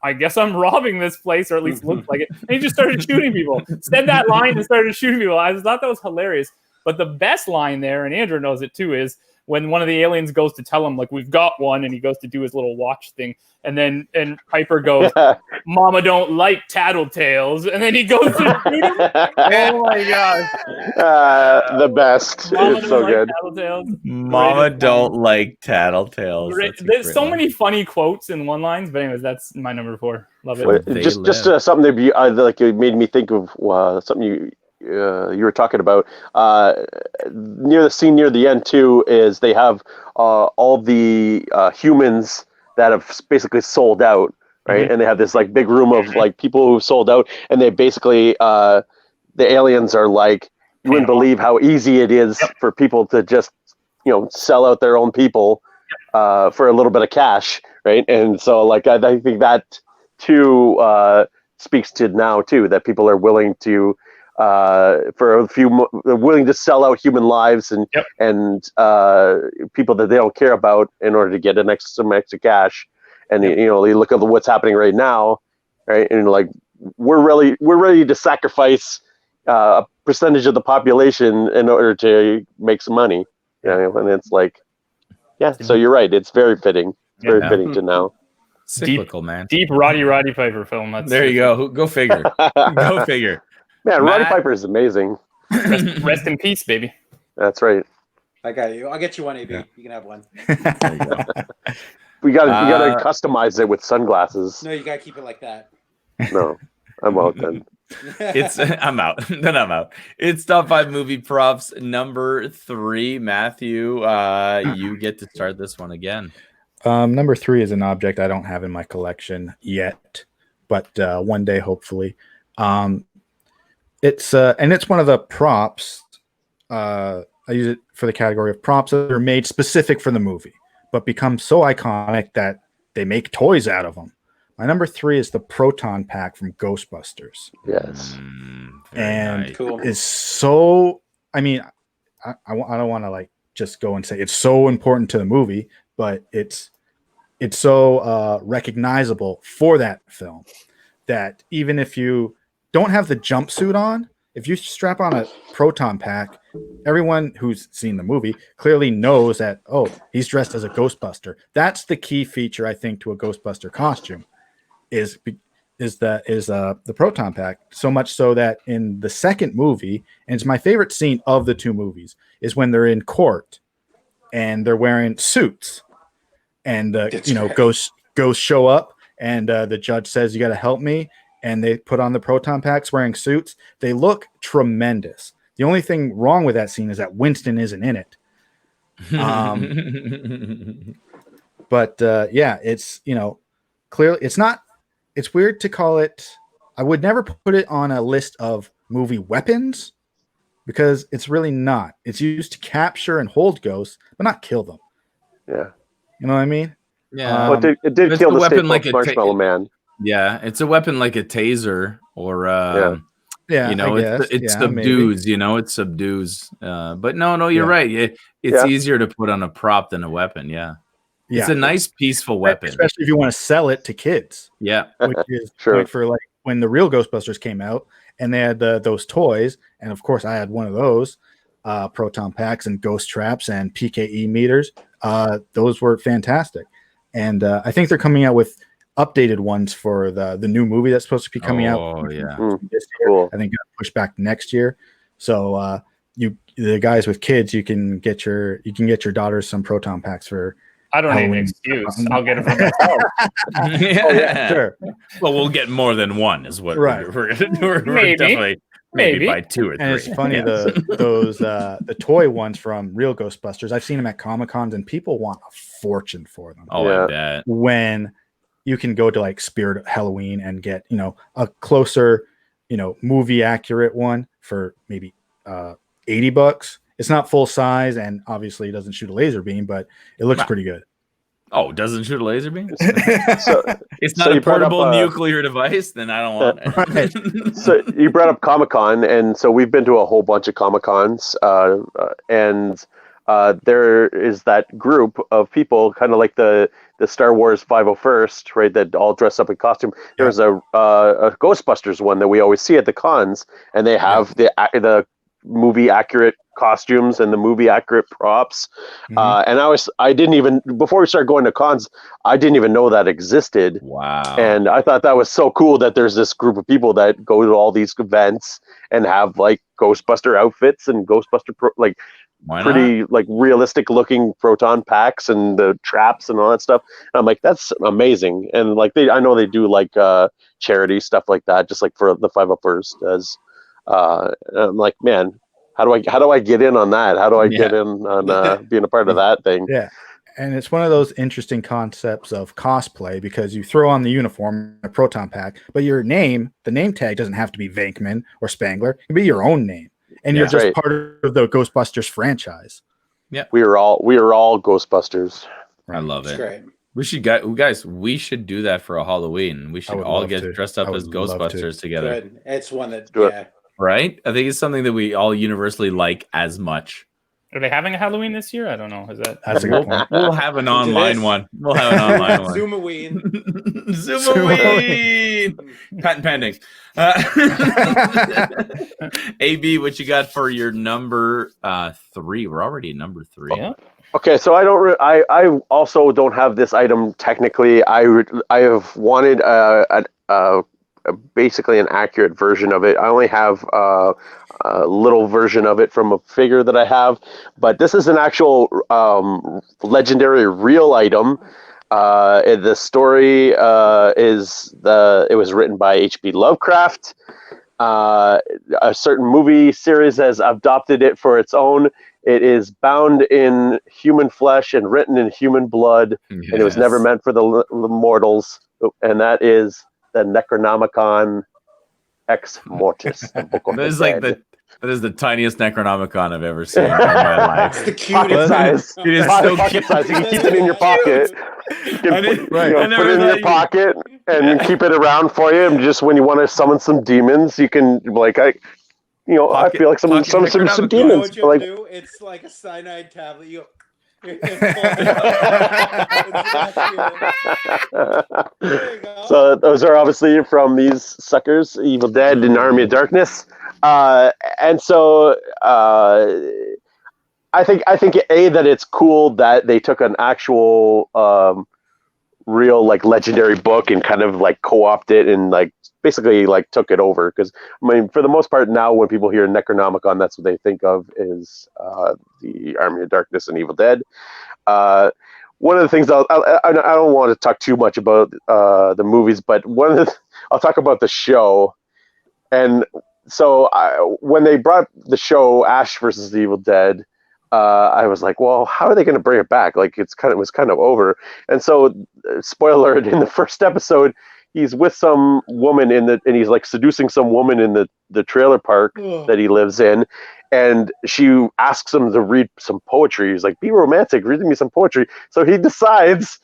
robbing this place, or at least looks like it. And he just started shooting people. Said that line and started shooting people. I thought that was hilarious. But the best line there, and Andrew knows it too, is when one of the aliens goes to tell him, like, we've got one, and he goes to do his little watch thing, and Piper goes, Mama don't like tattletales, and then he goes to shoot him. Oh my gosh. The best. Mama It's so like good. Tattletales. Mama don't like tattletales. There's so many funny quotes and one-lines, but anyways, that's my number 4. Love it. Wait, just something that like it made me think of something you were talking about near the end too. Is they have all the humans that have basically sold out, right? And they have this like big room of like people who sold out, and they basically the aliens are like, you wouldn't believe how easy it is for people to just sell out their own people for a little bit of cash, right? And so like I think that too speaks to now too, that people are willing to willing to sell out human lives and people that they don't care about in order to get some extra cash. And you look at what's happening right now, right? And like we're ready to sacrifice a percentage of the population in order to make some money. And it's like, so you're right. It's very fitting. It's very fitting to now. Cyclical, man. Deep Roddy Piper film. There you go. Go figure. Go figure. Man, Roddy Piper is amazing. Rest in peace, baby. That's right. I got you. I'll get you one, AB. You can have one. There you go. We gotta customize it with sunglasses. No, you gotta keep it like that. No, I'm out then. I'm out. Then I'm out. It's top 5 movie props number 3. Matthew, you get to start this one again. Number 3 is an object I don't have in my collection yet, but one day hopefully. It's one of the props. I use it for the category of props that are made specific for the movie, but become so iconic that they make toys out of them. My number 3 is the Proton Pack from Ghostbusters. Yes. And nice. Cool. is so, I mean, I don't want to like just go and say it's so important to the movie, but it's so recognizable for that film that even if you don't have the jumpsuit on, if you strap on a Proton Pack, everyone who's seen the movie clearly knows that, oh, he's dressed as a Ghostbuster. That's the key feature, I think, to a Ghostbuster costume is the Proton Pack. So much so that in the second movie, and it's my favorite scene of the 2 movies, is when they're in court and they're wearing suits, and ghosts show up, and the judge says, "You got to help me." And they put on the Proton Packs wearing suits. They look tremendous. The only thing wrong with that scene is that Winston isn't in it. But it's, clearly it's not, it's weird to call it. I would never put it on a list of movie weapons because it's really not. It's used to capture and hold ghosts, but not kill them. Yeah. You know what I mean? Yeah. But it did kill the weapon like Marshmallow Man. Yeah, it's a weapon like a taser or it subdues, maybe. It subdues. But no, you're right. It's easier to put on a prop than a weapon. Yeah. It's a nice peaceful weapon, especially if you want to sell it to kids. Yeah, which is sure. Like for like when the real Ghostbusters came out and they had those toys, and of course I had one of those Proton Packs and ghost traps and PKE meters. Those were fantastic, and I think they're coming out with updated ones for the new movie that's supposed to be coming out. Oh yeah. This year. Cool. I think got pushed back next year. So the guys with kids, you can get your daughters some Proton Packs for. I don't need an Halloween. excuse. I'll get it for myself. Yeah. Sure. Well, we'll get more than one, is what Right. we're Maybe. definitely maybe by 2 or 3. And it's funny, Yeah. the toy ones from real Ghostbusters, I've seen them at Comic-Cons and people want a fortune for them. Oh, Yeah. I bet. When you can go to like Spirit Halloween and get, a closer, movie accurate one for maybe $80. It's not full size and obviously it doesn't shoot a laser beam, but it looks Wow. pretty good. Oh, doesn't shoot a laser beam? So, It's So not you a brought up, portable nuclear device, then I don't want it. so you brought up Comic-Con, and so we've been to a whole bunch of Comic-Cons, and there is that group of people, kind of like the Star Wars 501st, right? That all dress up in costume. There's a Ghostbusters one that we always see at the cons, and they have the movie accurate costumes and the movie accurate props. And I didn't even, before we started going to cons, I didn't even know that existed. Wow. And I thought that was so cool that there's this group of people that go to all these events and have like Ghostbuster outfits and Ghostbuster Why not? pretty like realistic looking Proton Packs and the traps and all that stuff. And I'm like, that's amazing. And like I know they do like charity stuff like that, just like for the 501st does. And I'm like, man, how do I get in on that? How do I get in on being a part of that thing? Yeah. And it's one of those interesting concepts of cosplay because you throw on the uniform, a Proton Pack, but the name tag doesn't have to be Venkman or Spangler. It can be your own name. And you're just part of the Ghostbusters franchise. Yeah. We are all Ghostbusters. I love It's it. great. We should do that for a Halloween. We should would all love get to. dressed up I as would love to. Ghostbusters together. Good. It's one that, Do it. yeah. Right? I think it's something that we all universally like as much. Are they having a Halloween this year? I don't know. Is that? That's a good point. We'll have an Into online this. one. We'll have an online one. Zoom-a-ween. Zoom-a-ween. Patent pending. AB, what you got for your number 3? We're already at number 3. Yeah. Okay, so I also don't have this item technically. I have wanted basically an accurate version of it. I only have a little version of it from a figure that I have, but this is an actual legendary real item. The story it was written by H.P. Lovecraft. A certain movie series has adopted it for its own. It is bound in human flesh and written in human blood, and it was never meant for the mortals. And that is the Necronomicon Ex Mortis. The Book of That is the like Dead. that is the tiniest Necronomicon I've ever seen in my life. It's the Pocket cutest. size. It is so Pocket cute. size. You can keep it in your pocket. You can I didn't- put, I put never it in thought your you- pocket and keep it around for you. And just when you want to summon some demons, you can I feel like some pocket demons. Necronomicon. You know what you Like, do? It's like a cyanide tablet. You There you go. So those are obviously from these suckers, Evil Dead and Army of Darkness. And so I think that it's cool that they took an actual real like legendary book and kind of like co-opted and like basically like took it over, because I mean for the most part now when people hear Necronomicon, that's what they think of is the Army of Darkness and Evil Dead. One of the things I don't want to talk too much about the movies, but I'll talk about the show. And so when they brought the show Ash versus the Evil Dead, I was like, well, how are they going to bring it back? Like it was kind of over. And so, spoiler alert, in the first episode, he's with some woman and he's like seducing some woman in the trailer park that he lives in. And she asks him to read some poetry. He's like, be romantic, read me some poetry. So he decides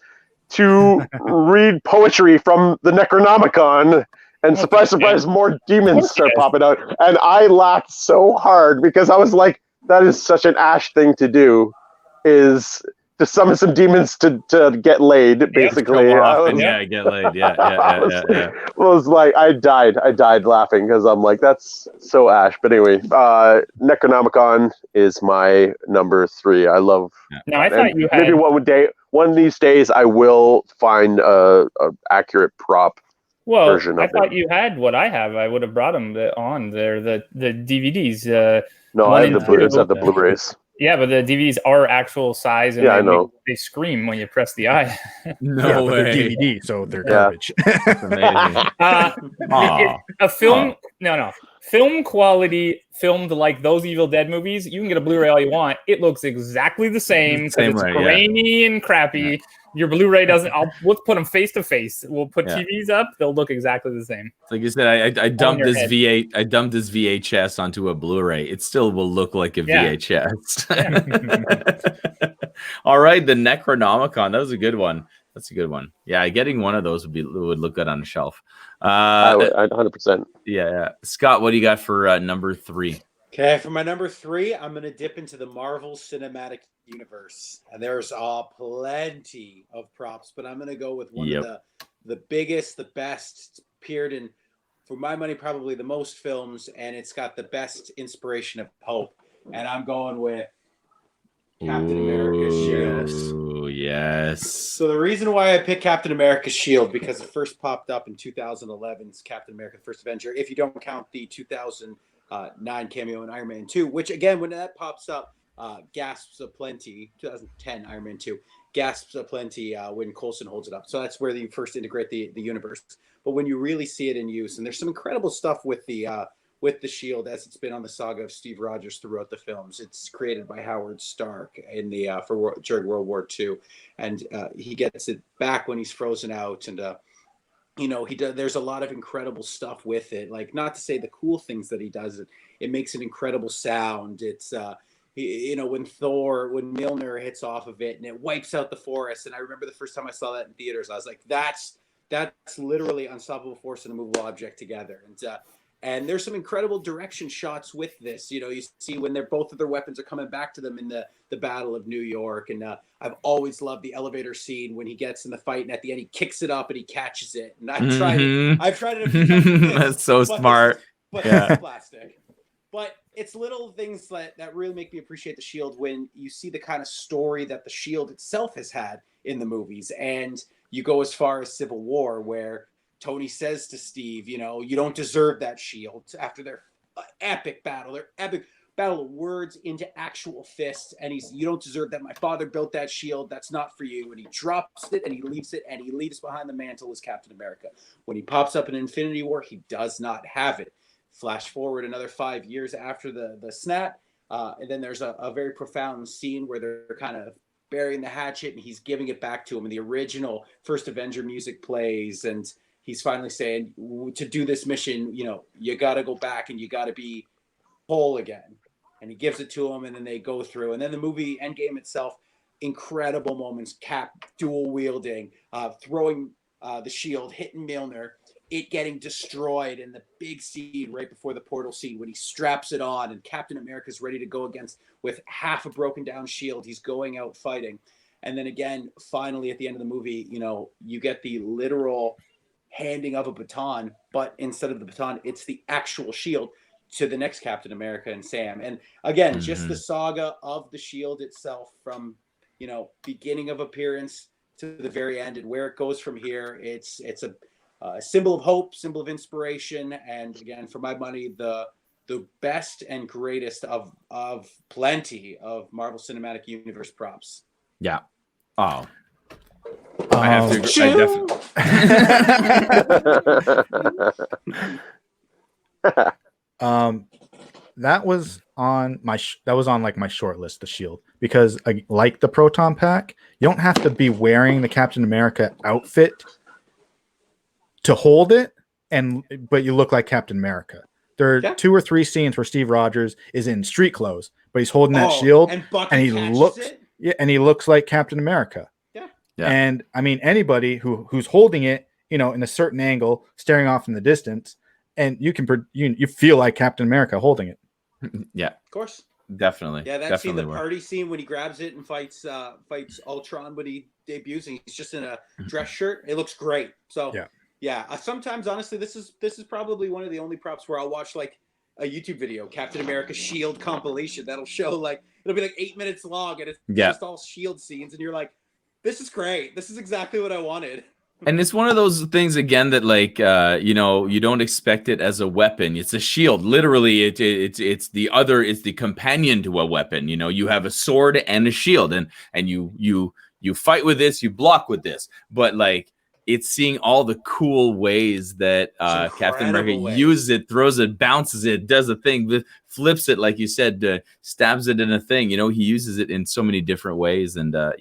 to read poetry from the Necronomicon. And surprise, surprise, more demons start popping out. And I laughed so hard because I was like, that is such an Ash thing to do, is to summon some demons to get laid, basically. Go off and get laid. Yeah. Was like, I died laughing because I'm like, that's so Ash. But anyway, Necronomicon is my number 3. I love. Now I thought you had maybe one of these days I will find a accurate prop. Version I of thought it. you had what I have. I would have brought them on there. The DVDs. No, I have the Blu-rays. Yeah, but the DVDs are actual size, and I know. They scream when you press the eye. No way. They're DVD, so they're garbage. That's amazing. A film, no, film quality, filmed like those Evil Dead movies. You can get a Blu-ray all you want. It looks exactly the same. It's grainy and crappy. Yeah. Your Blu-ray doesn't. We'll put them face to face. We'll put TVs up. They'll look exactly the same. Like you said, I dumped this V8. I dumped this VHS onto a Blu-ray. It still will look like a VHS. Yeah. All right, the Necronomicon. That was a good one. That's a good one. Yeah, getting one of those would look good on a shelf. I 100%. Yeah. Scott, what do you got for number 3? Okay, for my number 3, I'm going to dip into the Marvel Cinematic Universe. And there's plenty of props, but I'm going to go with one of the biggest, the best. It's appeared in, for my money, probably the most films, and it's got the best inspiration of hope. And I'm going with Captain America's Shield. Yes. So the reason why I picked Captain America's Shield, because it first popped up in 2011's Captain America: The First Avenger, if you don't count the 2009 cameo in Iron Man 2, which again, when that pops up, gasps aplenty. 2010 Iron Man 2 gasps aplenty when Coulson holds it up. So that's where you first integrate the universe. But when you really see it in use, and there's some incredible stuff with the shield as it's been on the saga of Steve Rogers throughout the films. It's created by Howard Stark in the during World War II, and he gets it back when he's frozen out, and there's a lot of incredible stuff with it. Like, not to say the cool things that he does, it makes an incredible sound. It's when Mjolnir hits off of it and it wipes out the forest. And I remember the first time I saw that in theaters, I was like, that's literally unstoppable force and a movable object together. And there's some incredible direction shots with this. You see when both of their weapons are coming back to them in the Battle of New York. And I've always loved the elevator scene when he gets in the fight and at the end he kicks it up and he catches it. And I've tried it a few times. That's so smart. But it's plastic. But it's little things that really make me appreciate the Shield when you see the kind of story that the Shield itself has had in the movies. And you go as far as Civil War, where Tony says to Steve, you don't deserve that shield, after their epic battle, their epic battle of words into actual fists. And you don't deserve that. My father built that shield. That's not for you. And he drops it and he leaves it and he leaves behind the mantle as Captain America. When he pops up in Infinity War, he does not have it. Flash forward another 5 years after the snap. And then there's a very profound scene where they're kind of burying the hatchet and he's giving it back to him. And the original First Avenger music plays, and he's finally saying, to do this mission, you got to go back and you got to be whole again. And he gives it to him, and then they go through. And then the movie Endgame itself, incredible moments. Cap dual wielding, throwing the shield, hitting Mjolnir, it getting destroyed, and the big scene right before the portal scene when he straps it on and Captain America's ready to go with half a broken down shield. He's going out fighting. And then again, finally at the end of the movie, you get the literal handing of a baton, but instead of the baton, it's the actual shield to the next Captain America and Sam. And again, just the saga of the shield itself from, beginning of appearance to the very end and where it goes from here. It's a symbol of hope, symbol of inspiration. And again, for my money, the best and greatest of plenty of Marvel Cinematic Universe props. Yeah. Oh, I have to. That was on my my short list, the shield, because like the Proton Pack, you don't have to be wearing the Captain America outfit to hold it, but you look like Captain America. There are 2 or 3 scenes where Steve Rogers is in street clothes, but he's holding that shield, and he looks like Captain America. Yeah. And I mean, anybody who's holding it, in a certain angle, staring off in the distance, and you feel like Captain America holding it. Yeah, of course. Definitely. Yeah, that scene, definitely the were. party scene when he grabs it and fights Ultron when he debuts, and he's just in a dress shirt. It looks great. So yeah. Sometimes, honestly, this is probably one of the only props where I'll watch like a YouTube video, Captain America Shield compilation, that'll show like it'll be like 8 minutes long, and it's just all Shield scenes, and you're like, this is great. This is exactly what I wanted. And it's one of those things again that like you know, you don't expect it as a weapon. It's a shield. Literally, it's the companion to a weapon. You know, you have a sword and a shield, and you fight with this, you block with this. But like, it's seeing all the cool ways that Captain America uses it, throws it, bounces it, does a thing, flips it, like you said, stabs it in a thing. You know, he uses it in so many different ways, and the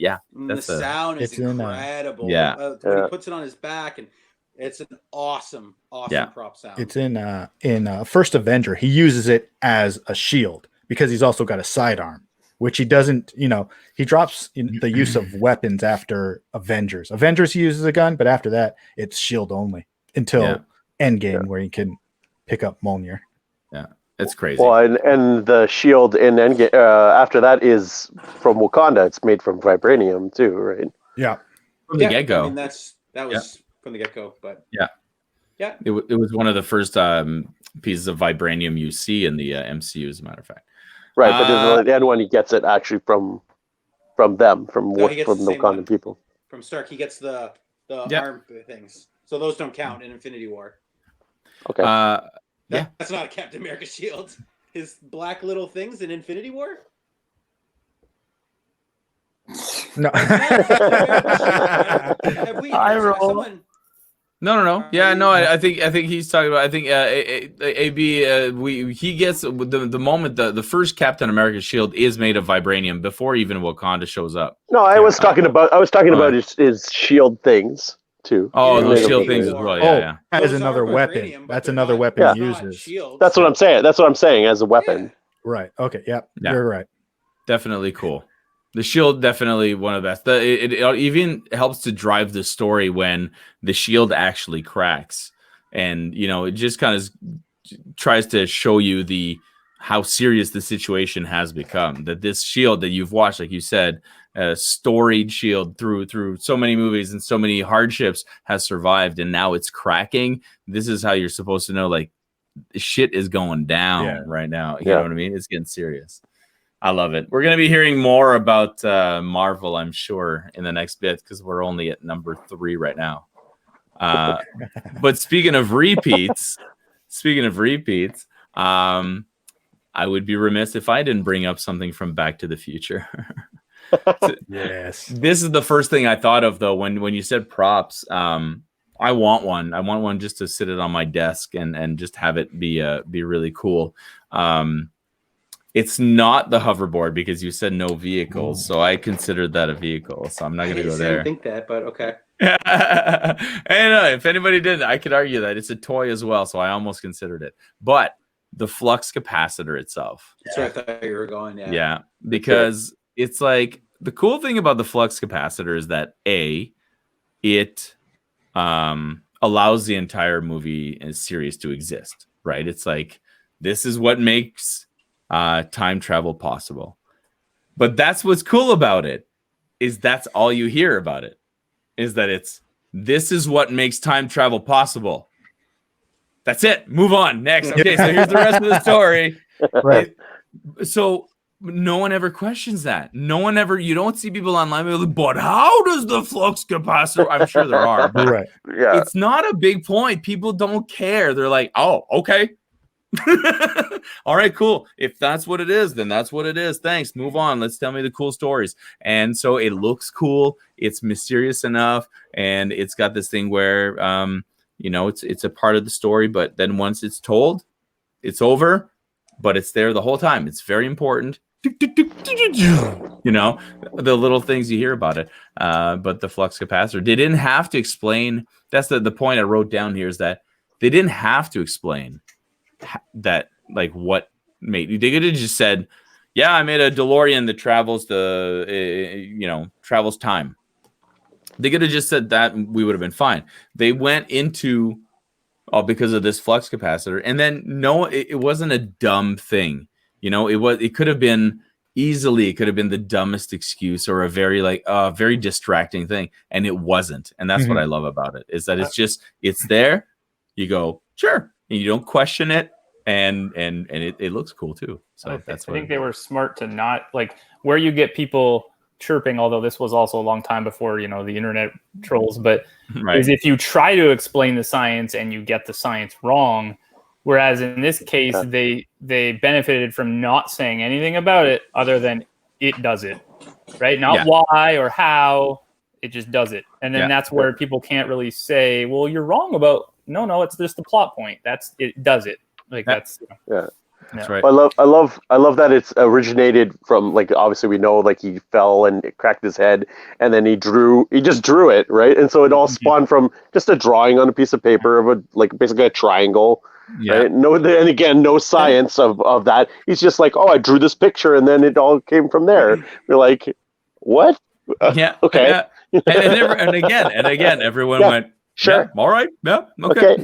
sound is incredible. When he puts it on his back, and it's an awesome prop sound. It's in First Avenger. He uses it as a shield because he's also got a sidearm, which he doesn't, you know, he drops the use of weapons after Avengers. Avengers, he uses a gun, but after that, it's shield only until Endgame, where he can pick up Mjolnir. Yeah, it's crazy. Well, and the shield in Endgame, after that is from Wakanda. It's made from vibranium too, right? Yeah. From the get-go. I mean, that was from the get-go, but it was one of the first pieces of vibranium you see in the MCU, as a matter of fact. Right, but the end one, he gets it actually from them, from the Wakandan people. From Stark, he gets the arm things. So those don't count in Infinity War. Okay. That's not a Captain America shield. His black little things in Infinity War? No. No. Yeah, no. I think he's talking about. I think AB. He gets the moment the first Captain America shield is made of vibranium before even Wakanda shows up. No, I was talking about his shield things too. Oh, those shield things as well. Yeah. That is another weapon. That's another weapon he uses. That's what I'm saying. That's what I'm saying as a weapon. Yeah. Right. Okay. Yep. You're right. Definitely cool. The shield, definitely one of the best. It even helps to drive the story when the shield actually cracks, and you know, it just kind of tries to show you how serious the situation has become. That this shield that you've watched, like you said, a storied shield through so many movies and so many hardships, has survived, and now it's cracking. This is how you're supposed to know, like, shit is going down right now. You know what I mean? It's getting serious. I love it. We're going to be hearing more about Marvel, I'm sure, in the next bit, because we're only at number 3 right now. But speaking of repeats, I would be remiss if I didn't bring up something from Back to the Future. Yes. This is the first thing I thought of, though, when you said props. I want one. I want one just to sit it on my desk and just have it be really cool. It's not the hoverboard, because you said no vehicles, so I considered that a vehicle. So I'm not going to go there. I didn't think that, but okay. And if anybody did, I could argue that it's a toy as well, so I almost considered it. But the flux capacitor itself. That's where I thought you were going. Yeah, because it's like the cool thing about the flux capacitor is that it allows the entire movie and series to exist. Right? It's like, this is what makes time travel possible. But that's what's cool about it, is that's all you hear about it, is that this is what makes time travel possible. That's it. Move on. Next. Okay, so here's the rest of the story. Right. So no one ever questions that. You don't see people online be like, but how does the flux capacitor? I'm sure there are, but Right. Yeah. It's not a big point. People don't care. They're like, oh, okay. All right, cool. If that's what it is, then that's what it is. Thanks. Move on. Let's tell me the cool stories. And so it looks cool. It's mysterious enough, and it's got this thing where it's a part of the story, but then once it's told, it's over, but it's there the whole time. It's very important. You know, the little things you hear about it. But the flux capacitor, they didn't have to explain. That's the point I wrote down here, is that they didn't have to explain that, like, what made. They could have just said, yeah, I made a DeLorean that travels travels time. They could have just said that, and we would have been fine. They went into because of this flux capacitor, and then it wasn't a dumb thing. It could have been easily, it could have been the dumbest excuse or a very distracting thing, and it wasn't. And that's what I love about it, is that it's there. You go, sure, and you don't question it, and it looks cool too. So I think they were smart to not, like, where you get people chirping, although this was also a long time before, the internet trolls, but is if you try to explain the science and you get the science wrong. Whereas in this case, they benefited from not saying anything about it other than it does it, right? Not why or how, it just does it. And then that's where people can't really say, well, you're wrong about, no, it's just the plot point. It does it. Like that's right. I love that it's originated from, like, obviously we know, like, he fell and it cracked his head, and then he just drew it, right? And so it all spawned from just a drawing on a piece of paper of basically a triangle. Yeah. Right? And again, no science of that. He's just like, I drew this picture, and then it all came from there. You're like, what? Okay. Yeah. And again, everyone went, sure. Yeah, all right. Yeah. Okay.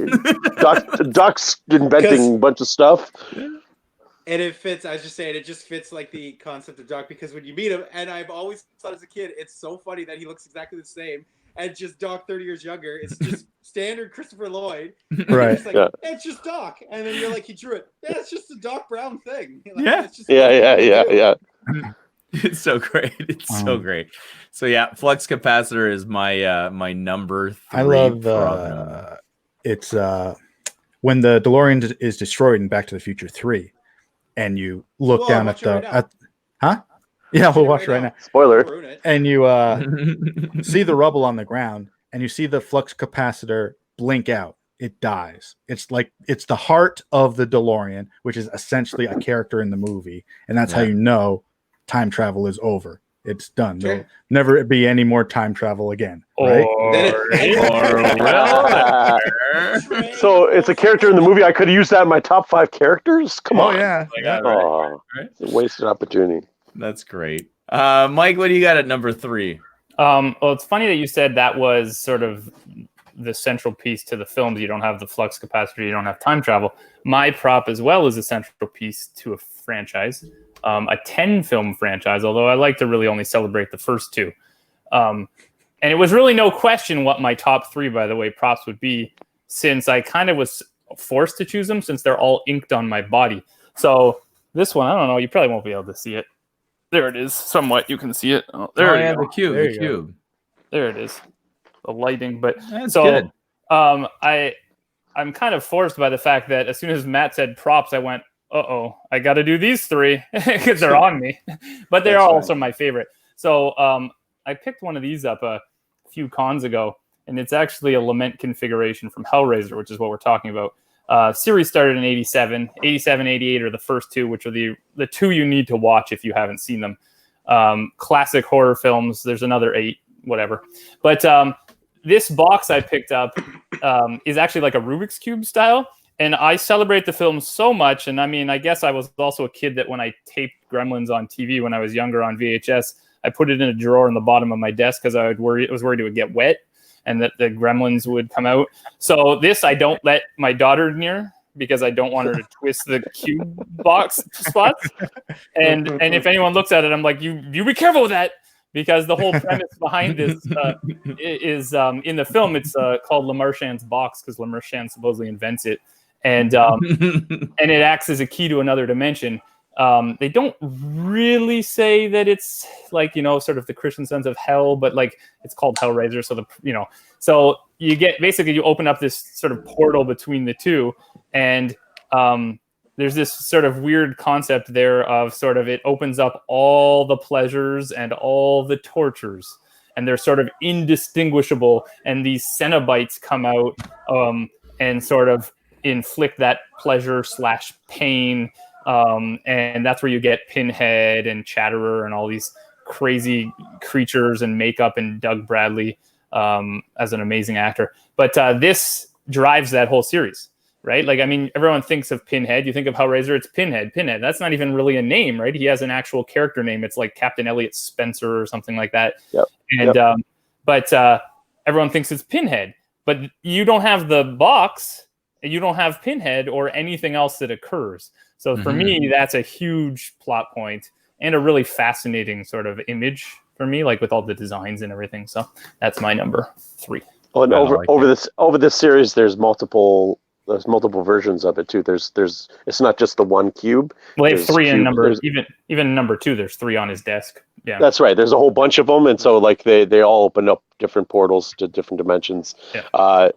Doc's inventing a bunch of stuff. And it fits, I was just saying, it just fits like the concept of Doc, because when you meet him, and I've always thought as a kid, it's so funny that he looks exactly the same. And just Doc 30 years younger. It's just standard Christopher Lloyd. Right. It's like, it's just Doc. And then you're like, he drew it. Yeah, it's just a Doc Brown thing. Like, yeah. It's just It's so great. It's so great. So Flux Capacitor is my number 3. I love it's when the DeLorean is destroyed in Back to the Future 3, and you look down at the Yeah, we'll watch it right now. Spoiler. And you see the rubble on the ground, and you see the flux capacitor blink out. It dies. It's the heart of the DeLorean, which is essentially a character in the movie, and that's how you know time travel is over. It's done. There'll never be any more time travel again. Right? So it's a character in the movie. I could have used that in my top 5 characters. Come on. Yeah. It's a wasted opportunity. That's great. Mike, what do you got at number 3? Well, it's funny that you said that was sort of the central piece to the films. You don't have the flux capacitor, you don't have time travel. My prop as well is a central piece to a franchise, a 10-film franchise, although I like to really only celebrate the first 2. And it was really no question what my top 3, by the way, props would be, since I kind of was forced to choose them since they're all inked on my body. So this one, I don't know, you probably won't be able to see it. There it is. Somewhat, you can see it. Oh, there you go. The cube. There the cube. There it is. The lighting, but that's good. I'm kind of forced by the fact that as soon as Matt said props, I went, I got to do these 3 because they're on me. But they're also my favorite. So I picked one of these up a few cons ago, and it's actually a lament configuration from Hellraiser, which is what we're talking about. Series started in 87, 88 are the first 2, which are the 2 you need to watch if you haven't seen them. Classic horror films. There's another 8, whatever. But this box I picked up is actually like a Rubik's Cube style. And I celebrate the film so much. And I mean, I guess I was also a kid that when I taped Gremlins on TV when I was younger on VHS, I put it in a drawer in the bottom of my desk because I was worried it would get wet and that the gremlins would come out. So this I don't let my daughter near because I don't want her to twist the cube box spots. And if anyone looks at it, I'm like, you be careful with that, because the whole premise behind this is in the film, it's called Le Marchand's box because Le Marchand supposedly invents it. And and it acts as a key to another dimension. They don't really say that it's like, sort of the Christian sense of hell, but like it's called Hellraiser. So so you open up this sort of portal between the 2, and there's this sort of weird concept there of sort of it opens up all the pleasures and all the tortures, and they're sort of indistinguishable. And these Cenobites come out and sort of inflict that pleasure / pain. And that's where you get Pinhead and Chatterer and all these crazy creatures and makeup, and Doug Bradley as an amazing actor. But this drives that whole series, right? Like, I mean, everyone thinks of Pinhead. You think of Hellraiser, it's Pinhead. Pinhead, that's not even really a name, right? He has an actual character name. It's like Captain Elliot Spencer or something like that. Yep. And but everyone thinks it's Pinhead. But you don't have the box, and you don't have Pinhead or anything else that occurs. So for me, that's a huge plot point and a really fascinating sort of image for me, like with all the designs and everything. So that's my number 3. Oh, and over this series, there's multiple versions of it too. There's it's not just the one cube. Well, they have 3 in number, even number 2, there's 3 on his desk. Yeah, that's right. There's a whole bunch of them, and so like they all open up different portals to different dimensions. Yeah.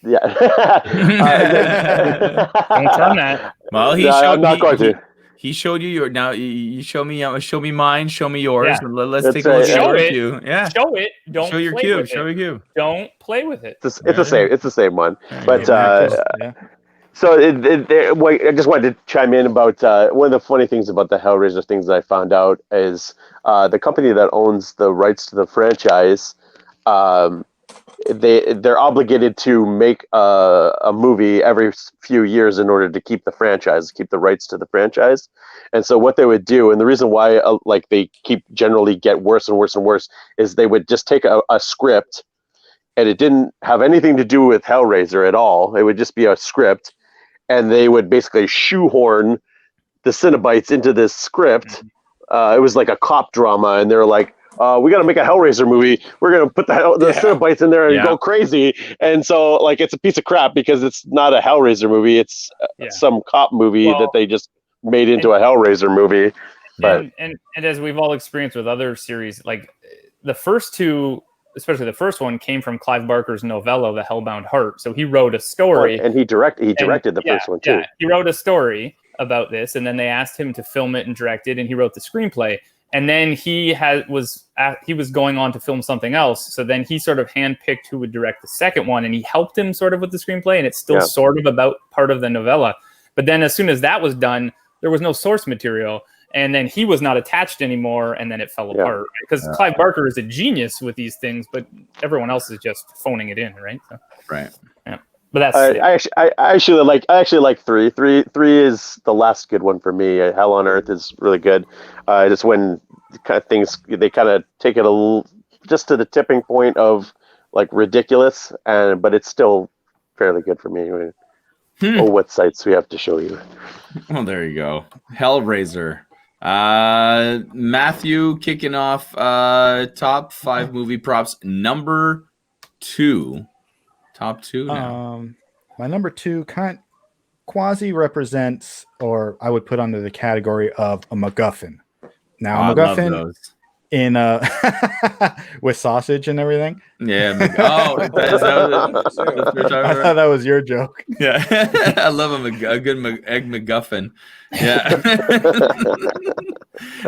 Yeah. Don't turn that. Well, I'm not going to. He showed you your. Now you show me mine. Show me yours. Yeah. And let's take a look at Show yours it. too. Yeah. Show it. Don't show your play cube. with Show it. your cube. Don't play with it. It's the same. It's the same one. But yeah. so I just wanted to chime in about one of the funny things about the Hellraiser things that I found out is the company that owns the rights to the franchise. They're obligated to make a movie every few years in order to keep the franchise, keep the rights to the franchise. And so what they would do, and the reason why they generally get worse and worse and worse, is they would just take a script, and it didn't have anything to do with Hellraiser at all. It would just be a script, and they would basically shoehorn the Cenobites into this script. It was like a cop drama, and they're like, we got to make a Hellraiser movie. We're going to put the Cenobites in there and go crazy. And so, like, it's a piece of crap because it's not a Hellraiser movie. It's some cop movie that they just made into a Hellraiser movie. But and as we've all experienced with other series, like the first 2, especially the first one, came from Clive Barker's novella, The Hellbound Heart. So he wrote a story. And he directed the first one, too. Yeah, he wrote a story about this, and then they asked him to film it and direct it, and he wrote the screenplay. And then he was going on to film something else. So then he sort of handpicked who would direct the second one, and he helped him sort of with the screenplay, and it's still sort of about part of the novella. But then as soon as that was done, there was no source material, and then he was not attached anymore, and then it fell apart. Because Clive Barker is a genius with these things, but everyone else is just phoning it in, right? So, right. Yeah. But that's I actually like 3. 3 is the last good one for me. Hell on Earth is really good. Just when they kind of take it a little just to the tipping point of like ridiculous, but it's still fairly good for me. Oh, what sites we have to show you? Well, there you go. Hellraiser. Matthew kicking off top 5 movie props. Number 2. Top 2 now. My number 2 quasi represents, or I would put under the category of a MacGuffin. Now, a MacGuffin in with sausage and everything. Yeah. I thought that was your joke. Yeah, I love a good egg MacGuffin. Yeah.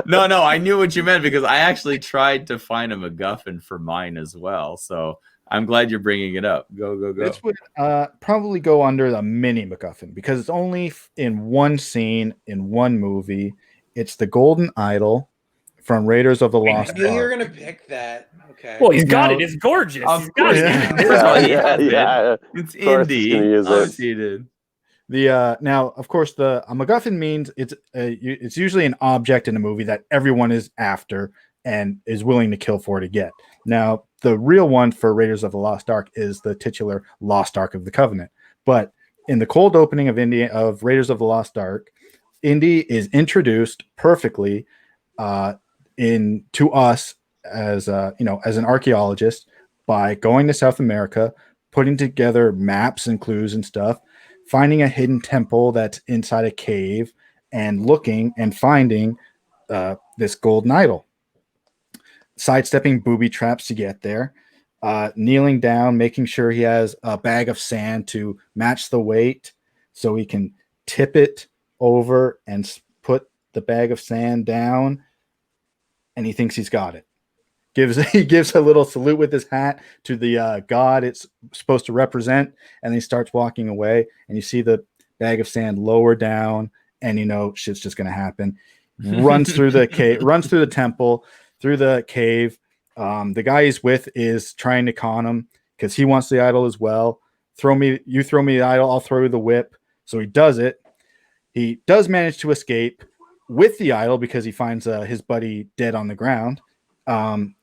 No, I knew what you meant because I actually tried to find a MacGuffin for mine as well. So I'm glad you're bringing it up. Go. This would probably go under the mini MacGuffin because it's only in one scene in one movie. It's the Golden Idol from Raiders of the Lost Ark. I knew you were gonna pick that. Okay. Well, he's got it. It's gorgeous. Of course. Yeah. It's indie. Obviously, you did. Now, of course, a MacGuffin means it's usually an object in a movie that everyone is after and is willing to kill for to get. Now, the real one for Raiders of the Lost Ark is the titular Lost Ark of the Covenant. But in the cold opening of Raiders of the Lost Ark, Indy is introduced perfectly to us as an archaeologist by going to South America, putting together maps and clues and stuff, finding a hidden temple that's inside a cave, and looking and finding this golden idol. Sidestepping booby traps to get there, kneeling down, making sure he has a bag of sand to match the weight so he can tip it over and put the bag of sand down, and he thinks he's got it. He gives a little salute with his hat to the god it's supposed to represent, and he starts walking away, and you see the bag of sand lower down, and shit's just gonna happen. Runs through the cave, runs through the temple, through the cave. The guy he's with is trying to con him because he wants the idol as well. You throw me the idol, I'll throw you the whip. So he does it. He does manage to escape with the idol because he finds his buddy dead on the ground.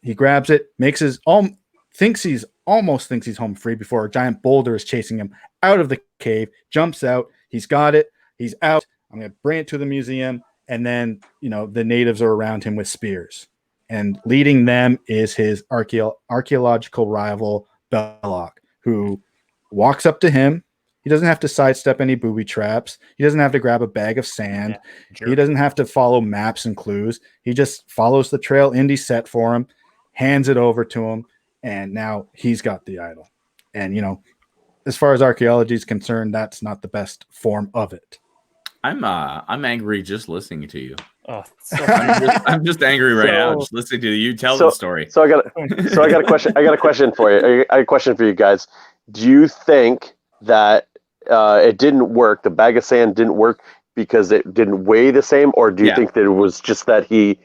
He grabs it, thinks he's home free before a giant boulder is chasing him out of the cave, jumps out, He's got it. He's out. I'm going to bring it to the museum. And then, the natives are around him with spears. And leading them is his archaeological rival, Belloc, who walks up to him. He doesn't have to sidestep any booby traps. He doesn't have to grab a bag of sand. Yeah, sure. He doesn't have to follow maps and clues. He just follows the trail Indy set for him, hands it over to him, and now he's got the idol. And, as far as archaeology is concerned, that's not the best form of it. I'm angry just listening to you. Oh, so I'm just angry right now just listening to you tell the story. So I got a question. I got a question for you. I got a question for you guys. Do you think that it didn't work? The bag of sand didn't work because it didn't weigh the same, or do you think that it was just that he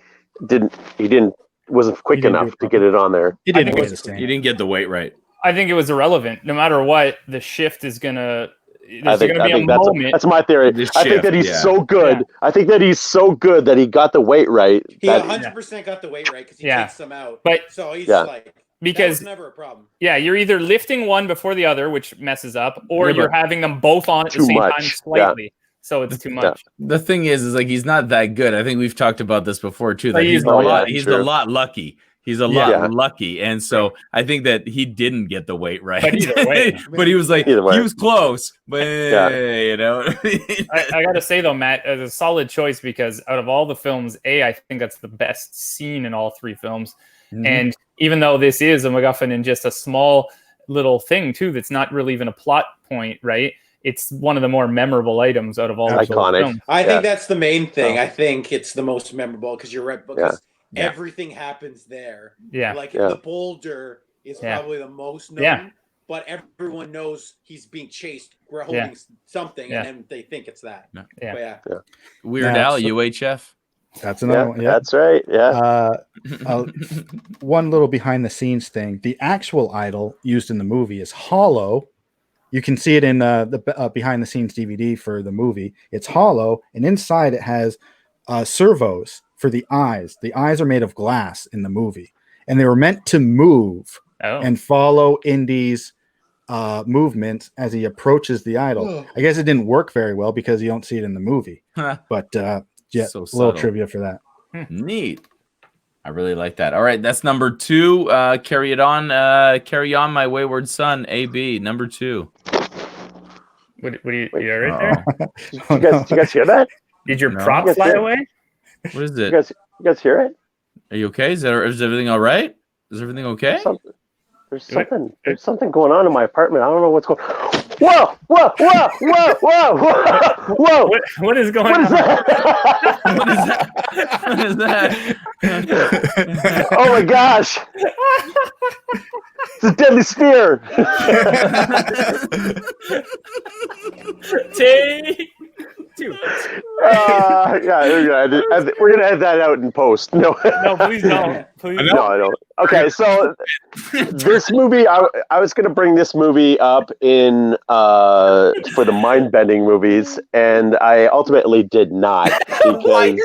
wasn't quick enough to get it on there? He didn't weigh the same. You didn't get the weight right. I think it was irrelevant. No matter what, the shift is gonna. I think that's my theory. I think that he's so good. Yeah. I think that he's so good that he got the weight right. He 100% got the weight right because he takes them out. But so he's like, because that was never a problem. Yeah, you're either lifting one before the other, which messes up, or you're having them both on at the same time slightly. Yeah. So it's too much. The thing is like he's not that good. I think we've talked about this before too. That he's a lot lucky. He's a lot lucky, and so I think that he didn't get the weight right. But either way, but he was like he was close. But I got to say though, Matt, as a solid choice because out of all the films, I think that's the best scene in all three films. Mm-hmm. And even though this is a MacGuffin and just a small little thing too, that's not really even a plot point, right? It's one of the more memorable items out of all the films. I think that's the main thing. I think it's the most memorable because you're right. Because everything happens there. Yeah. The boulder is probably the most known, but everyone knows he's being chased. We're holding something, and then they think it's that. Yeah. Weird Al, UHF. That's another one. Yeah. That's right. Yeah. One little behind the scenes thing. The actual idol used in the movie is hollow. You can see it in the behind the scenes DVD for the movie. It's hollow, and inside it has servos for the eyes. The eyes are made of glass in the movie, and they were meant to move and follow Indy's movement as he approaches the idol. I guess it didn't work very well because you don't see it in the movie. But so a little trivia for that. Neat. I really like that. All right, that's number 2. Carry on, my wayward son. AB number 2. What are you right there? You guys hear that? Did your prop fly away? What is it? You guys hear it? Are you okay? Is everything all right? Is everything okay? There's something going on in my apartment. I don't know what's going on. Whoa! What is going on? What is that? Oh my gosh! It's a deadly sphere. Take 2. We're gonna edit that out in post. No, please don't. No, I don't. Okay, so this movie, I was gonna bring this movie up in for the mind-bending movies, and I ultimately did not. Wait,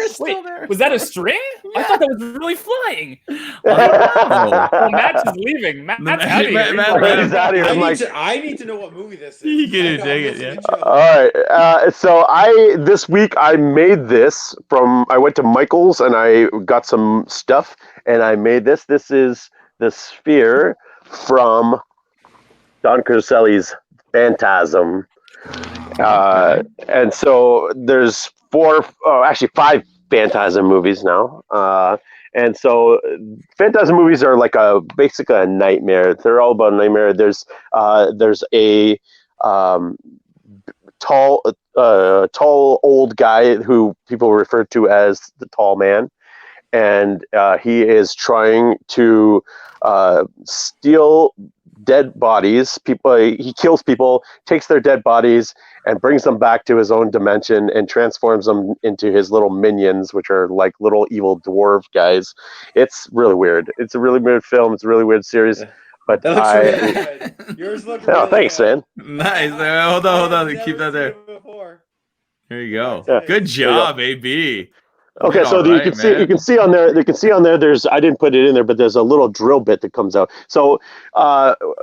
was that a string? Yeah. I thought that was really flying. Well, Matt's is leaving. Matt's out of here. Matt's out of here. I need to know what movie this is. You can take it, yeah. All right. So this week I made this I went to Michael's and I got some stuff and I made this. This is the sphere from Don Curcelli's Phantasm. And so there's 5 Phantasm movies now. And so Phantasm movies are like basically a nightmare. They're all about a nightmare. There's a tall old guy who people refer to as the tall man. And he is trying to steal dead bodies. He kills people, takes their dead bodies, and brings them back to his own dimension and transforms them into his little minions, which are like little evil dwarf guys. It's really weird. It's a really weird film. It's a really weird series. But that looks really good. Yours look really thanks, good. Man. Nice. Hold on. Keep that there. There you go. Yeah. Good job, AB. Okay, so you can see on there. There's I didn't put it in there, but there's a little drill bit that comes out. So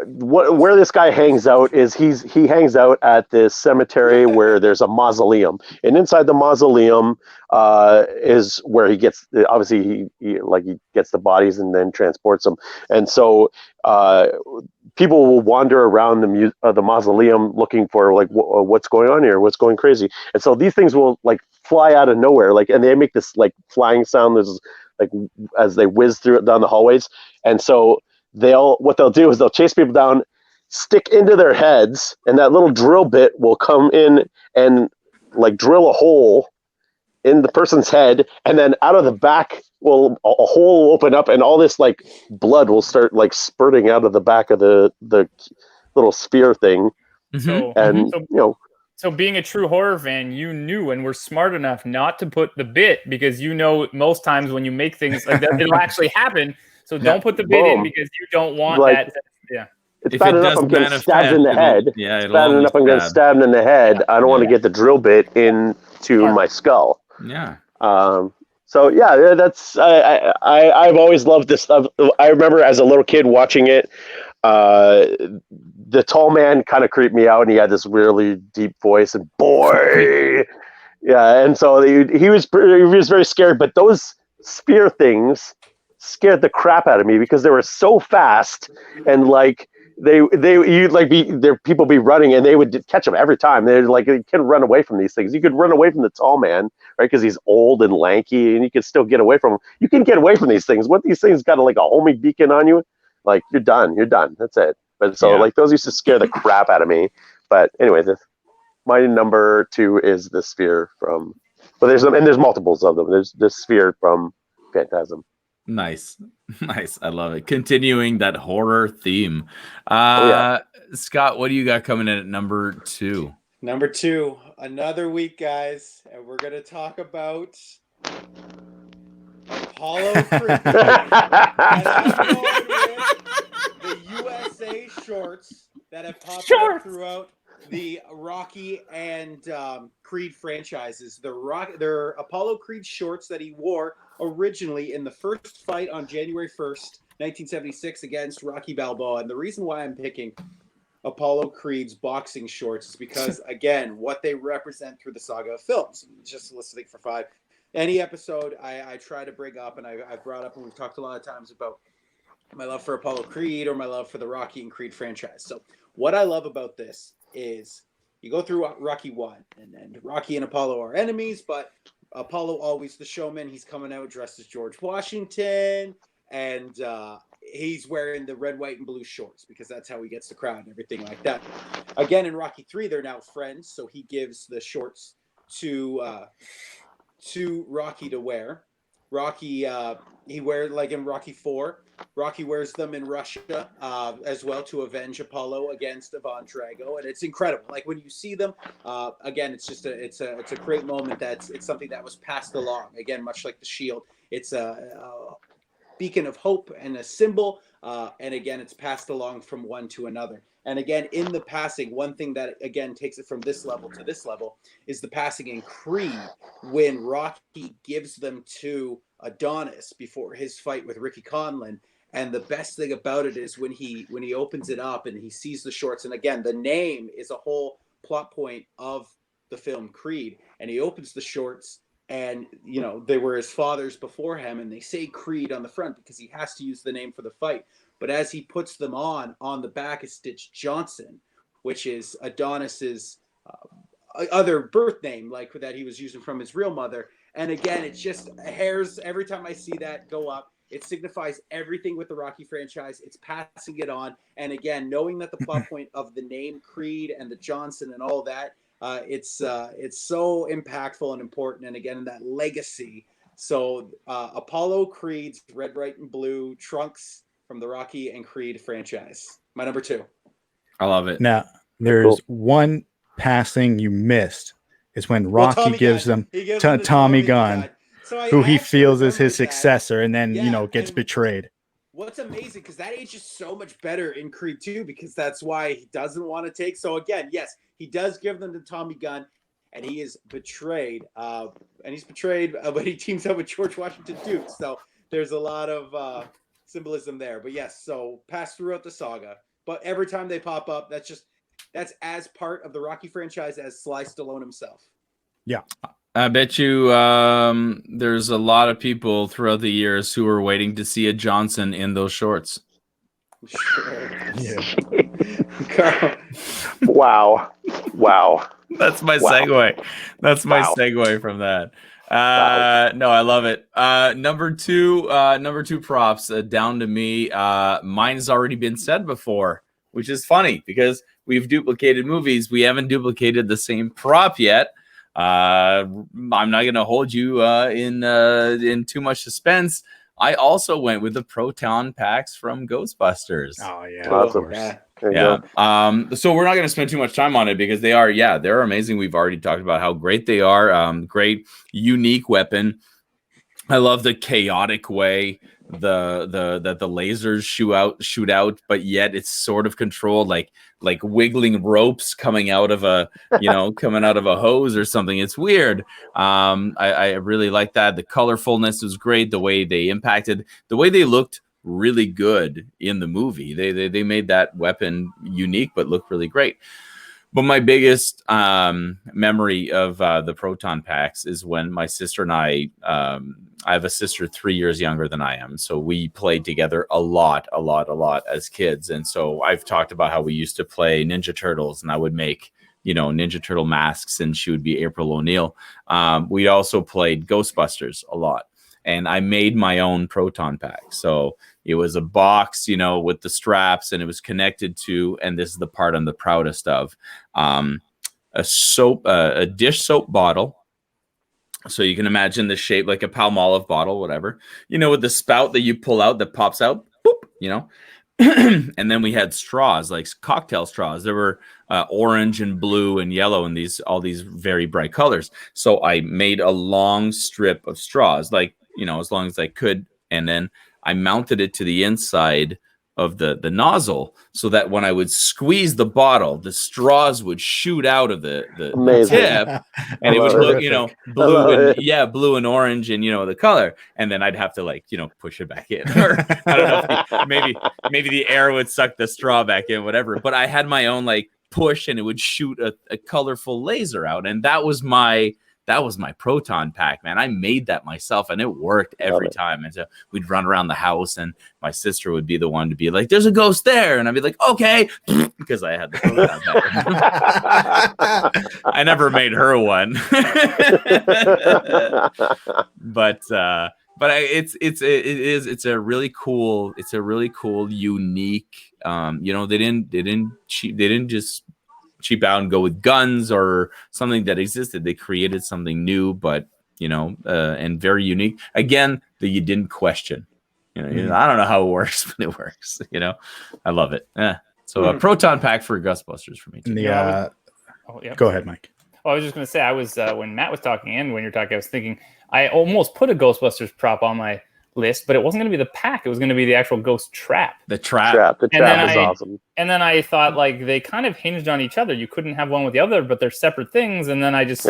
where this guy hangs out is he hangs out at this cemetery where there's a mausoleum, and inside the mausoleum is where he gets obviously he gets the bodies and then transports them, and so people will wander around the mausoleum looking for what's going on here, what's going crazy, and so these things will fly out of nowhere, and they make this flying sound. There's as they whiz down the hallways, and so what they'll do is they'll chase people down, stick into their heads, and that little drill bit will come in and drill a hole in the person's head, and then out of the back a hole will open up, and all this blood will start spurting out of the back of the little spear thing. So being a true horror fan, you knew and were smart enough not to put the bit, because most times when you make things like that, it'll actually happen. So don't put the bit in because you don't want that. Yeah. It's bad enough I'm getting stabbed in the head. It's bad enough I'm getting stabbed in the head. I don't want to get the drill bit into my skull. Yeah. So yeah, that's I've always loved this stuff. I remember as a little kid watching it. The tall man kind of creeped me out, and he had this really deep voice, and boy, yeah, and so he was very scared. But those spear things scared the crap out of me because they were so fast, and people be running, and they would catch them every time. You couldn't run away from these things. You could run away from the tall man, right? Because he's old and lanky, and you could still get away from him. You can get away from these things. What these things got a homing beacon on you? You're done. That's it. But so those used to scare the crap out of me. But anyway, my number 2 is the sphere from. But there's multiples of them. There's the sphere from Phantasm. Nice. I love it. Continuing that horror theme. Scott, what do you got coming in at number 2? Number 2, another week, guys, and we're gonna talk about Apollo Creed. And I'm going with the USA shorts that have popped up throughout the Rocky and Creed franchises. They're Apollo Creed shorts that he wore originally in the first fight on January 1st, 1976 against Rocky Balboa. And the reason why I'm picking Apollo Creed's boxing shorts is because, again, what they represent through the saga of films. Just listening for 5. Any episode I try to bring up, and I've brought up, and we've talked a lot of times about my love for Apollo Creed or my love for the Rocky and Creed franchise. So what I love about this is you go through Rocky 1, and Rocky and Apollo are enemies, but Apollo always the showman. He's coming out dressed as George Washington, and he's wearing the red, white, and blue shorts because that's how he gets the crowd and everything like that. Again, in Rocky 3, they're now friends, so he gives the shorts to Rocky to wear. Rocky, he wears, in Rocky 4, Rocky wears them in Russia as well to avenge Apollo against Ivan Drago, and it's incredible. When you see them, again, it's just it's a great moment. It's something that was passed along. Again, much like the shield, it's a beacon of hope and a symbol, and again, it's passed along from one to another. And again, in the passing, one thing that, again, takes it from this level to this level is the passing in Creed when Rocky gives them to Adonis before his fight with Ricky Conlon. And the best thing about it is when he opens it up and he sees the shorts. And again, the name is a whole plot point of the film Creed. And he opens the shorts, and, they were his father's before him, and they say Creed on the front because he has to use the name for the fight. But as he puts them on the back is stitched Johnson, which is Adonis's other birth name, that he was using from his real mother. And again, it's just hairs every time I see that go up. It signifies everything with the Rocky franchise. It's passing it on. And again, knowing that the plot point of the name Creed and the Johnson and all that, it's so impactful and important. And again, that legacy. So Apollo Creed's red, white, and blue trunks from the Rocky and Creed franchise. My number 2. I love it. Now, there's one passing you missed. Is when Rocky gives them to Tommy Gunn, who he feels is his successor, and then, gets betrayed. What's amazing, because that ages so much better in Creed 2, because that's why he doesn't want to take. So again, yes, he does give them to Tommy Gunn. and he is betrayed. When he teams up with George Washington Duke. So there's a lot of symbolism there. But yes, so pass throughout the saga. But every time they pop up, that's as part of the Rocky franchise as Sly Stallone himself. Yeah. I bet you there's a lot of people throughout the years who are waiting to see a Johnson in those shorts. Sure. Yeah. Carl. Wow. That's my segue. That's my segue from that. No, I love it. Number two props down to me. Mine's already been said before, which is funny because we've duplicated movies. We haven't duplicated the same prop yet. I'm not going to hold you in too much suspense. I also went with the Proton Packs from Ghostbusters. Oh yeah, Awesome. Yeah. So we're not going to spend too much time on it because they're amazing. We've already talked about how great they are. Great, unique weapon. I love the chaotic way the lasers shoot out, but yet it's sort of controlled, like wiggling ropes coming out of a hose or something. It's weird. I really like that. The colorfulness was great. The way they impacted, the way they looked really good in the movie. They made that weapon unique, but looked really great. But my biggest memory of the Proton Packs is when my sister and I have a sister 3 years younger than I am. So we played together a lot as kids. And so I've talked about how we used to play Ninja Turtles, and I would make, Ninja Turtle masks, and she would be April O'Neil. We also played Ghostbusters a lot. And I made my own Proton Pack. So it was a box, with the straps, and it was connected to, and this is the part I'm the proudest of, a dish soap bottle. So you can imagine the shape like a Palmolive bottle, whatever, with the spout that you pull out that pops out, boop, and then we had straws, like cocktail straws. There were orange and blue and yellow and all these very bright colors. So I made a long strip of straws, like, as long as I could. And then I mounted it to the inside of the nozzle so that when I would squeeze the bottle, the straws would shoot out of the tip, and it would look, blue and orange and, the color. And then I'd have to push it back in, or I don't know, maybe the air would suck the straw back in, whatever. But I had my own push, and it would shoot a colorful laser out. And that was my Proton Pack, man. I made that myself, and it worked every time. And so we'd run around the house, and my sister would be the one to be like, "There's a ghost there," and I'd be like, "Okay," because I had the Proton Pack. I never made her one, but it's a really cool, unique. They didn't just cheap out and go with guns or something that existed. They created something new, but and very unique. Again, that you didn't question. I don't know how it works, but it works. I love it. So a Proton Pack for Ghostbusters for me too. Go ahead, Mike. Well, I was just going to say, I was when Matt was talking and when you're talking, I was thinking I almost put a Ghostbusters prop on my list, but it wasn't going to be the pack. It was going to be the actual ghost trap. The trap is awesome. And then I thought they kind of hinged on each other. You couldn't have one with the other, but they're separate things. And then I just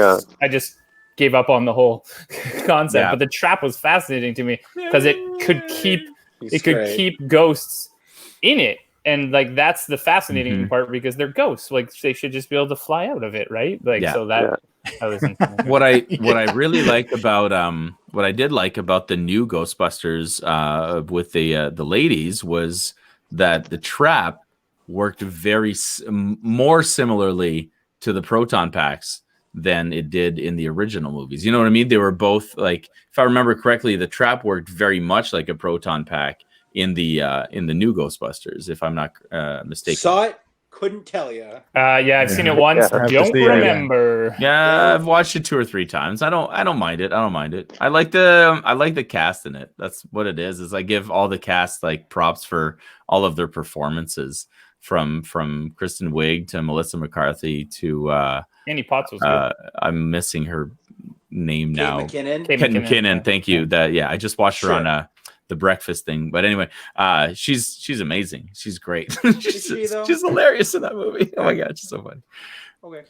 gave up on the whole concept. Yeah. But the trap was fascinating to me because it could keep ghosts in it. And that's the fascinating part, because they're ghosts. They should just be able to fly out of it, right? I was what I really like about what I did like about the new Ghostbusters with the ladies was that the trap worked more similarly to the Proton Packs than it did in the original movies. You know what I mean? They were both if I remember correctly, the trap worked very much like a Proton Pack in the new Ghostbusters, if I'm not mistaken. Saw it. Couldn't tell you. I've seen it once. Don't remember. Yeah, I've watched it 2 or 3 times. I don't mind it. I like the cast in it. That's what it is I give all the cast props for all of their performances, from Kristen Wiig to Melissa McCarthy to Annie Potts was good. I'm missing her name now. Kate McKinnon. Thank you. I just watched her on the breakfast thing, but anyway, she's amazing. She's great. she's hilarious in that movie. Oh my god, she's so funny. Okay.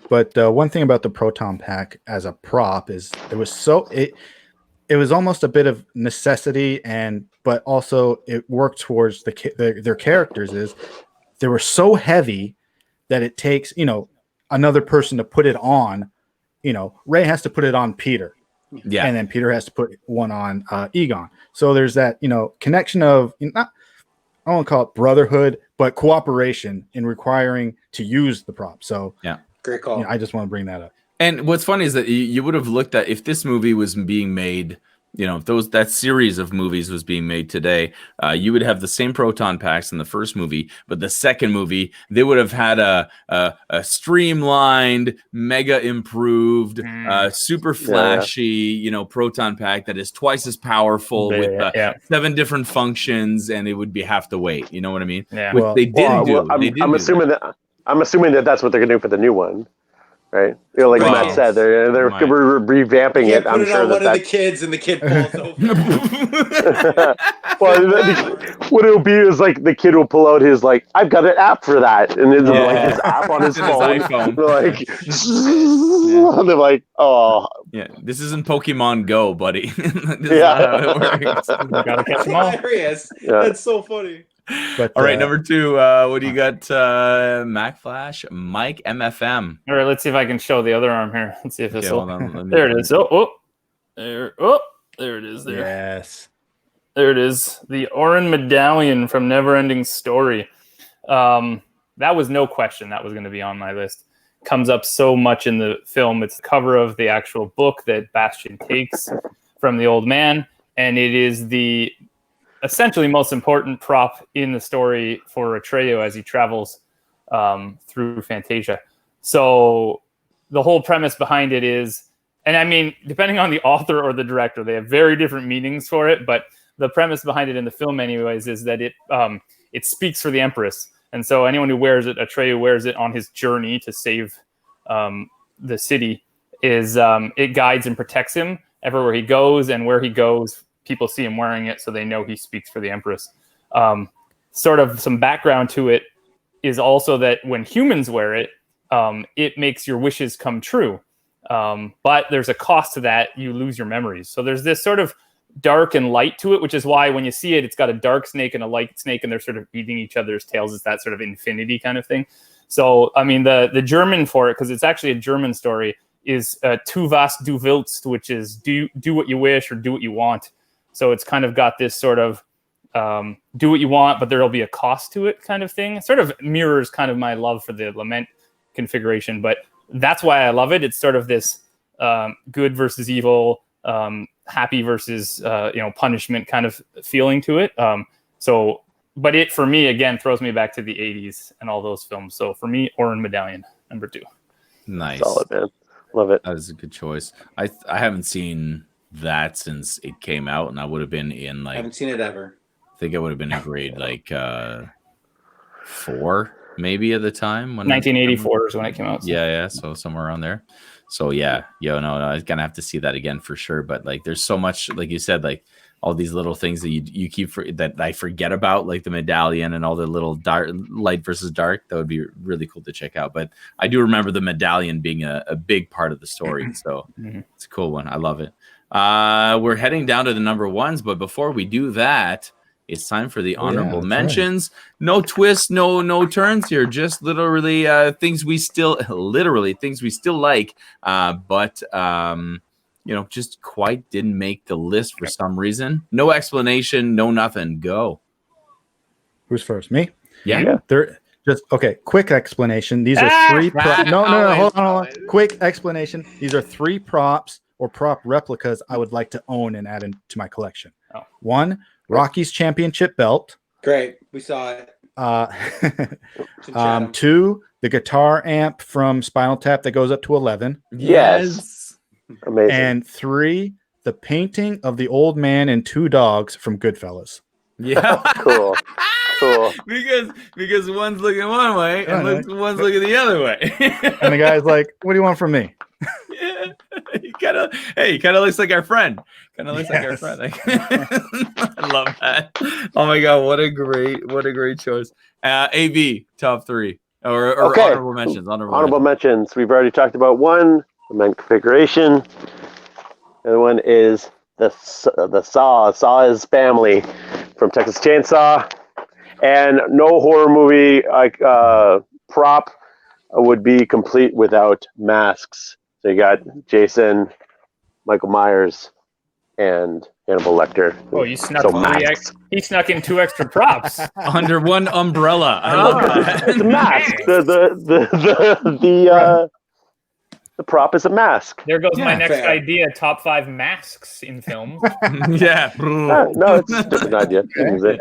But one thing about the Proton Pack as a prop is it was almost a bit of necessity, but also it worked towards their characters. Is they were so heavy that it takes another person to put it on. Ray has to put it on Peter, and then Peter has to put one on Egon. So there's that connection of I won't call it brotherhood, but cooperation in requiring to use the prop. So great call. I just want to bring that up. And what's funny is that you would have looked at, if this movie was being made, if that series of movies was being made today, you would have the same Proton Packs in the first movie, but the second movie, they would have had a streamlined, mega improved, super flashy, Proton Pack that is twice as powerful with 7 different functions, and it would be half the weight. You know what I mean? Yeah. Which they didn't do. I'm assuming that that's what they're going to do for the new one. Right, like Matt said, they're revamping it. I'm sure one of the kids and the kid falls over. Well, what it'll be is like the kid will pull out his I've got an app for that, and it's his app on his phone. They're like, oh, yeah, this isn't Pokemon Go, buddy. This is not how it works. You gotta catch them all. Hilarious. That's so funny. But, all right, number 2. What do you got? Mack Flash, Mike MFM. All right, let's see if I can show the other arm here. Let's see if this will. There it is. There it is. There. Yes. There it is. The Orin medallion from Neverending Story. That was no question that was going to be on my list. Comes up so much in the film. It's the cover of the actual book that Bastian takes from the old man, and it is the essentially most important prop in the story for Atreyu as he travels through Fantasia. So the whole premise behind it is, and I mean, depending on the author or the director, they have very different meanings for it, but the premise behind it in the film anyways is that it speaks for the Empress. And so anyone who wears it, Atreyu wears it on his journey to save the city, it guides and protects him everywhere he goes, and where he goes, people see him wearing it, so they know he speaks for the Empress. Sort of some background to it is also that when humans wear it, it makes your wishes come true. But there's a cost to that. You lose your memories. So there's this sort of dark and light to it, which is why when you see it, it's got a dark snake and a light snake, and they're sort of eating each other's tails. It's that sort of infinity kind of thing. So, I mean, the German for it, because it's actually a German story, is Tu was du willst, which is do what you wish or do what you want. So it's kind of got this sort of do what you want, but there'll be a cost to it kind of thing. It sort of mirrors kind of my love for the Lament configuration, but that's why I love it. It's sort of this good versus evil, happy versus punishment kind of feeling to it. But it, for me, again, throws me back to the 80s and all those films. So for me, Orin Medallion, number 2. Nice. Solid, man. Love it. That is a good choice. I haven't seen that since it came out, and I would have been in I haven't seen it ever. I think I would have been in grade 4 maybe at the time when 1984 is when it came out. So. So somewhere around there. So no, I'm gonna have to see that again for sure. But there's so much, like you said, all these little things that you keep that I forget about, like the medallion and all the little dark light versus dark. That would be really cool to check out. But I do remember the medallion being a big part of the story. So it's a cool one. I love it. We're heading down to the number 1s, but before we do that, it's time for the honorable mentions. Right. No twists, no turns here. Just literally things we still like, but just quite didn't make the list for some reason. No explanation, no nothing. Go. Who's first? Me? Yeah. They're just okay. Quick explanation. These are 3. No. Hold on. Quick explanation. These are 3 props or prop replicas I would like to own and add into my collection. 1, Rocky's championship belt. Great. We saw it. 2, the guitar amp from Spinal Tap that goes up to 11. Yes. Amazing. And 3, the painting of the old man and 2 dogs from Goodfellas. Yeah. Cool. Because one's looking one way and one's looking the other way. And the guy's like, "What do you want from me?" Yeah. He kind of looks like our friend. I love that. Oh my god, what a great choice. AB top 3. Or Okay. honorable mentions. Honorable mentions. We've already talked about one, the main configuration. The other one is the Saw. Saw is family from Texas Chainsaw. And no horror movie like prop would be complete without masks. So you got Jason, Michael Myers, and Hannibal Lecter. Oh, you snuck So masks. he snuck in 2 extra props. Under one umbrella. I love that. It's a mask. The prop is a mask. There goes my Yeah, next fair. idea: top 5 masks in film. Yeah. No, it's just an idea. You can use it.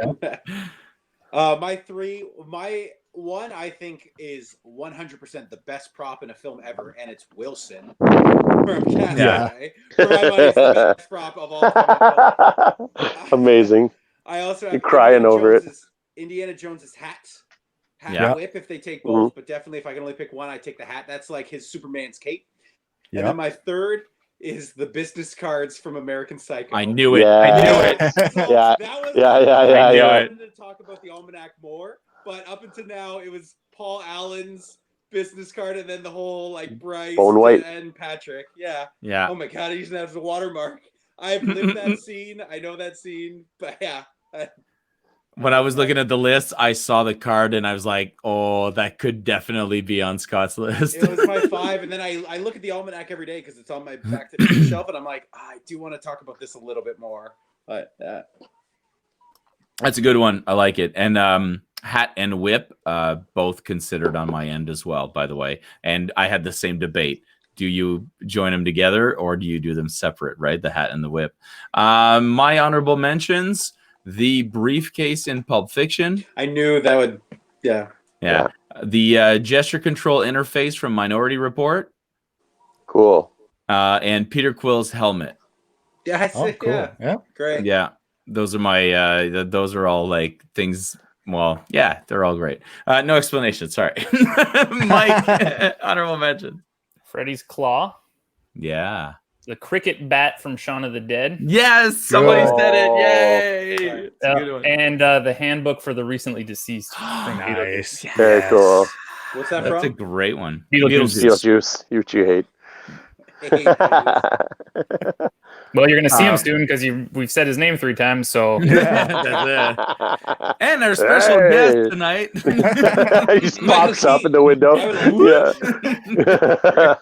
My one I think is 100% the best prop in a film ever, and it's Wilson from Castaway. For my money, it's the best prop of all time. Amazing. I also have You're crying over it. Indiana Jones's hat Yeah. and whip if they take both, but definitely if I can only pick one, I take the hat. That's like his Superman's cape. And then my third is the business cards from American Psycho. I knew it. Yeah. I knew it. So Yeah. that was Yeah. I knew I it. wanted to talk about the almanac more, but up until now it was Paul Allen's business card and then the whole like Bryce Bone White. and Patrick. Yeah. Yeah. Oh my god, I used that as a watermark. I've lived that scene. I know that scene, but yeah. When I was looking at the list, I saw the card and I was like, oh, that could definitely be on Scott's list. It was my 5, and then I look at the almanac every day because it's on my back to the shelf, and I'm like, I do want to talk about this a little bit more. But That's a good one. I like it. And hat and whip, both considered on my end as well, by the way. And I had the same debate. Do you join them together or do you do them separate, right? The hat and the whip. My honorable mentions, the briefcase in Pulp Fiction. I knew that would, yeah. Yeah. The gesture control interface from Minority Report. Cool. And Peter Quill's helmet. Yeah, I see, yeah. Great. Yeah. Those are my, those are all like things. Well, yeah, they're all great. No explanation. Sorry. Mike, honorable mention. Freddy's claw, Yeah. the cricket bat from Shaun of the Dead, Yes, somebody Oh. said it. Yay! It's a good one. and the handbook for the recently deceased. Nice. Very cool. What's that That's a from? great one. Beetlejuice. Beetlejuice. You hate. Well, you're going to see him soon because we've said his name 3 times. So That's it. And our special Hey. guest tonight. He just pops up in the window.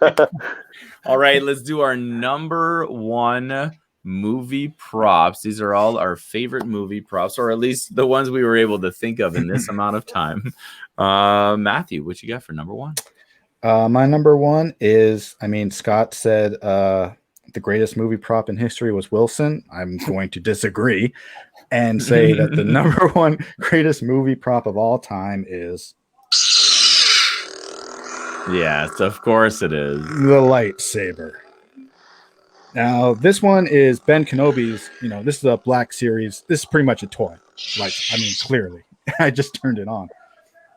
Yeah. All right, let's do our number 1 movie props. These are all our favorite movie props, or at least the ones we were able to think of in this amount of time. Matthew, what you got for number 1? My number 1 is, Scott said the greatest movie prop in history was Wilson. I'm going to disagree and say that the number 1 greatest movie prop of all time is Yes, of course it is. the lightsaber. Now, this one is Ben Kenobi's, this is a Black Series. This is pretty much a toy. Clearly. I just turned it on.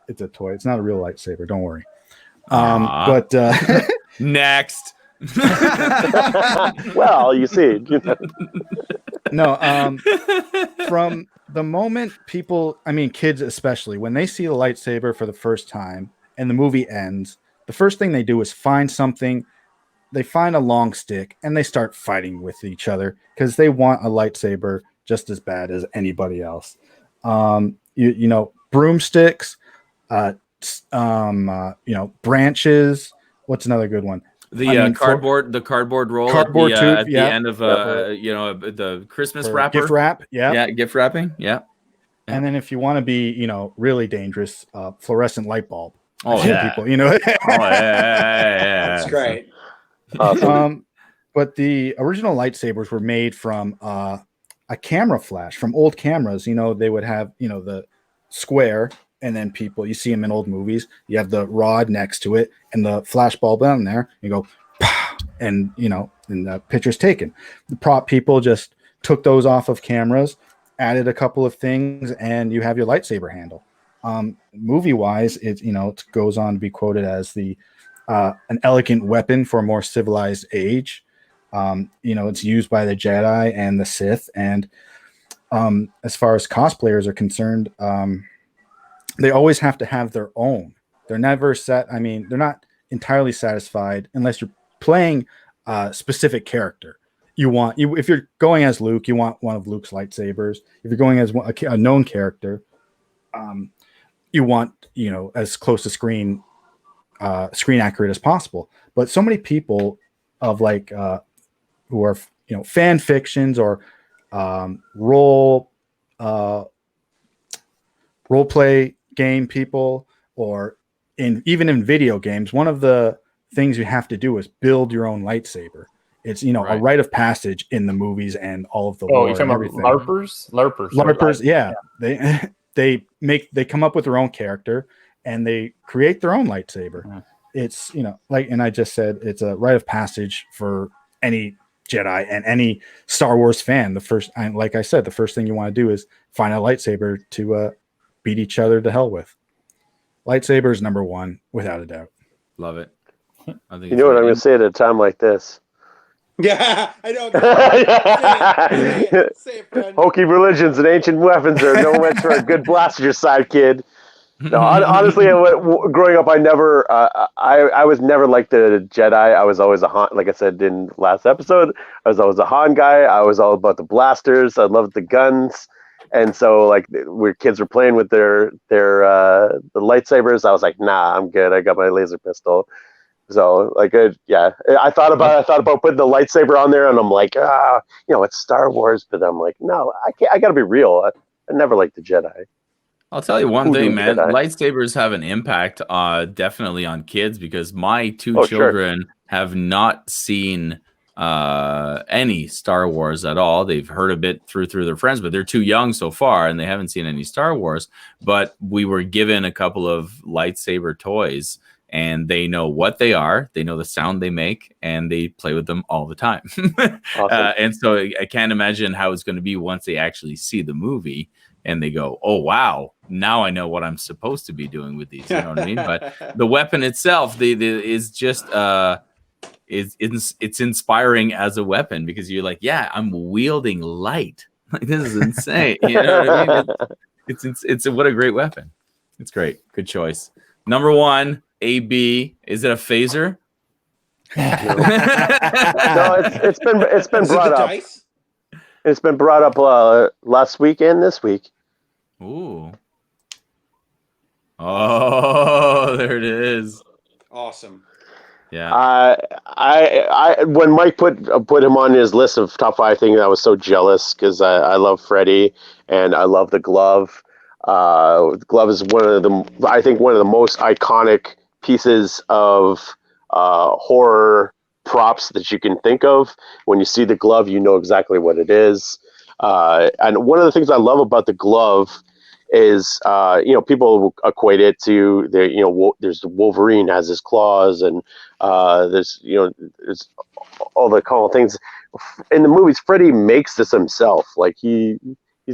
It's a toy. It's not a real lightsaber. Don't worry. But Next. Well, you see. no, from the moment people, kids especially, when they see the lightsaber for the first time and the movie ends, the first thing they do is find something. They find a long stick and they start fighting with each other because they want a lightsaber just as bad as anybody else. Broomsticks, branches. What's another good one? The cardboard roll cardboard at tube, at the end of the Christmas wrapper. Gift wrap, Yeah, gift wrapping. Yeah. And then if you want to be, really dangerous, fluorescent light bulb. Oh yeah. People, yeah. That's great. Awesome. But the original lightsabers were made from a camera flash from old cameras. They would have, the square, and then you see them in old movies. You have the rod next to it and the flash bulb down there. You go, pow, and the picture's taken. The prop people just took those off of cameras, added a couple of things, and you have your lightsaber handle. Movie wise, it goes on to be quoted as an elegant weapon for a more civilized age. It's used by the Jedi and the Sith, and as far as cosplayers are concerned, they always have to have their own They're never set. I mean, they're not entirely satisfied unless you're playing a specific character. If you're going as Luke, you want one of Luke's lightsabers. If you're going as a known character, you want as close to screen accurate as possible. But so many people of who are fan fictions or role play game people, or even in video games, one of the things you have to do is build your own lightsaber. It's a rite of passage in the movies and all of the lore. You're talking about LARPers? Yeah. They come up with their own character and they create their own lightsaber. Yeah. It's and I just said, it's a rite of passage for any Jedi and any Star Wars fan. The first thing you want to do is find a lightsaber to beat each other to hell with. Lightsaber is number one without a doubt. Love it. I think you know what I'm going to say at a time like this. Yeah, I know. Say it, friend. Hokey religions and ancient weapons are no match for a good blaster side, kid. No, honestly, growing up, I was never like the Jedi. I was always a Han, like I said in last episode. I was always a Han guy. I was all about the blasters. I loved the guns, and so where kids were playing with their the lightsabers, I was like, nah, I'm good. I got my laser pistol. So I thought about putting the lightsaber on there, and I'm like, it's Star Wars, but I'm like, no, I can't. I got to be real. I never liked the Jedi. I'll tell you one thing, man. Lightsabers have an impact, definitely on kids, because my two children have not seen any Star Wars at all. They've heard a bit through their friends, but they're too young so far, and they haven't seen any Star Wars. But we were given a couple of lightsaber toys, and they know what they are. They know the sound they make, and they play with them all the time. Awesome. And so I can't imagine how it's going to be once they actually see the movie and they go, oh, wow, now I know what I'm supposed to be doing with these. You know what I mean? But the weapon itself is just it's inspiring as a weapon, because you're like, yeah, I'm wielding light. Like, this is insane. You know what I mean? It's what a great weapon. It's great. Good choice. Number one, AB. Is it a phaser? No, it's been brought up. Dice? It's been brought up last week and this week. Ooh. Oh, there it is. Awesome. Yeah. I when Mike put him on his list of top 5 things, I was so jealous, because I love Freddy and I love the glove. The glove is one of the most iconic pieces of horror props that you can think of. When you see the glove, you know exactly what it is. And one of the things I love about the glove is, people equate it to there's Wolverine has his claws, and there's all the cool things in the movies. Freddy makes this himself. Like he's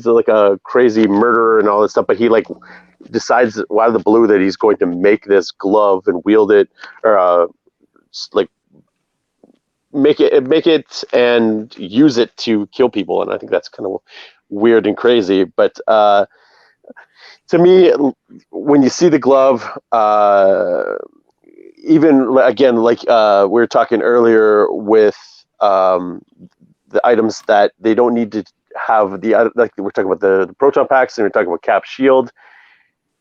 like a crazy murderer and all this stuff, but he decides out of the blue that he's going to make this glove and wield it, or make it and use it to kill people. And I think that's kind of weird and crazy. But to me, when you see the glove, even again, we were talking earlier with the items that they don't need to have like we're talking about the Proton Packs, and we're talking about Cap Shield.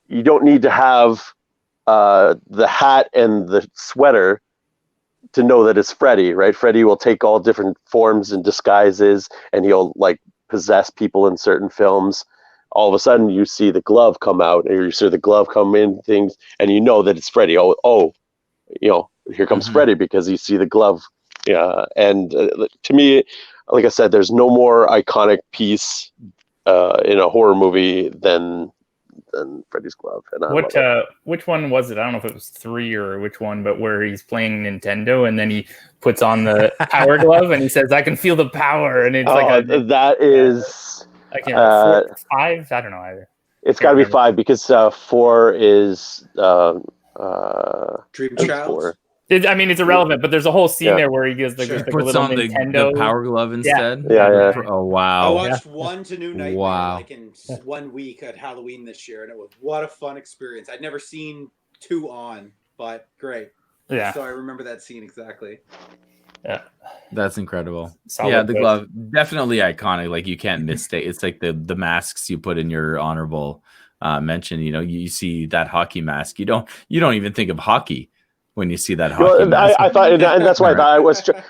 You don't need to have the hat and the sweater to know that it's Freddy, right? Freddy will take all different forms and disguises, and he'll possess people in certain films. All of a sudden, you see the glove come out, or you see the glove come in things, and you know that it's Freddy. Here comes Freddy, because you see the glove. Yeah, and to me, like I said, there's no more iconic piece in a horror movie than Freddy's glove. And which one was it? I don't know if it was 3 or which one, but where he's playing Nintendo and then he puts on the power glove and he says, "I can feel the power," and it's that is. I can't remember. 4, 5. I don't know either. It's got to be 5, because 4 is Dream Child. It's irrelevant, but there's a whole scene there where he gives the puts little on Nintendo the power glove instead. Yeah. Oh wow! I watched One to New Nightmare in 1 week at Halloween this year, and it was what a fun experience. I'd never seen 2 on, but great. Yeah. So I remember that scene exactly. Yeah. That's incredible. Solid yeah, the choice. glove, definitely iconic. Like you can't mistake. It's like the masks you put in your honorable mention. You know, you see that hockey mask. You don't even think of hockey when you see that hockey mask. I thought, and that's why I thought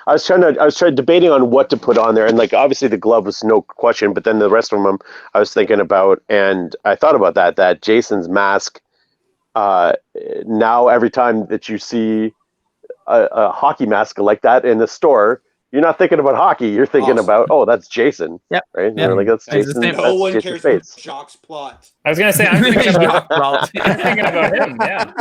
I was trying debating on what to put on there, and like obviously the glove was no question, but then the rest of them I was thinking about, and I thought about that Jason's mask. Now every time that you see a hockey mask like that in the store, you're not thinking about hockey. You're thinking about, oh, that's Jason. Yep. Right? Yep. Like, that's It's the Jason. same. No That's one Jason's cares face. about Jacques' plot. I was gonna say I'm thinking about, Well, I'm thinking about him. Yeah.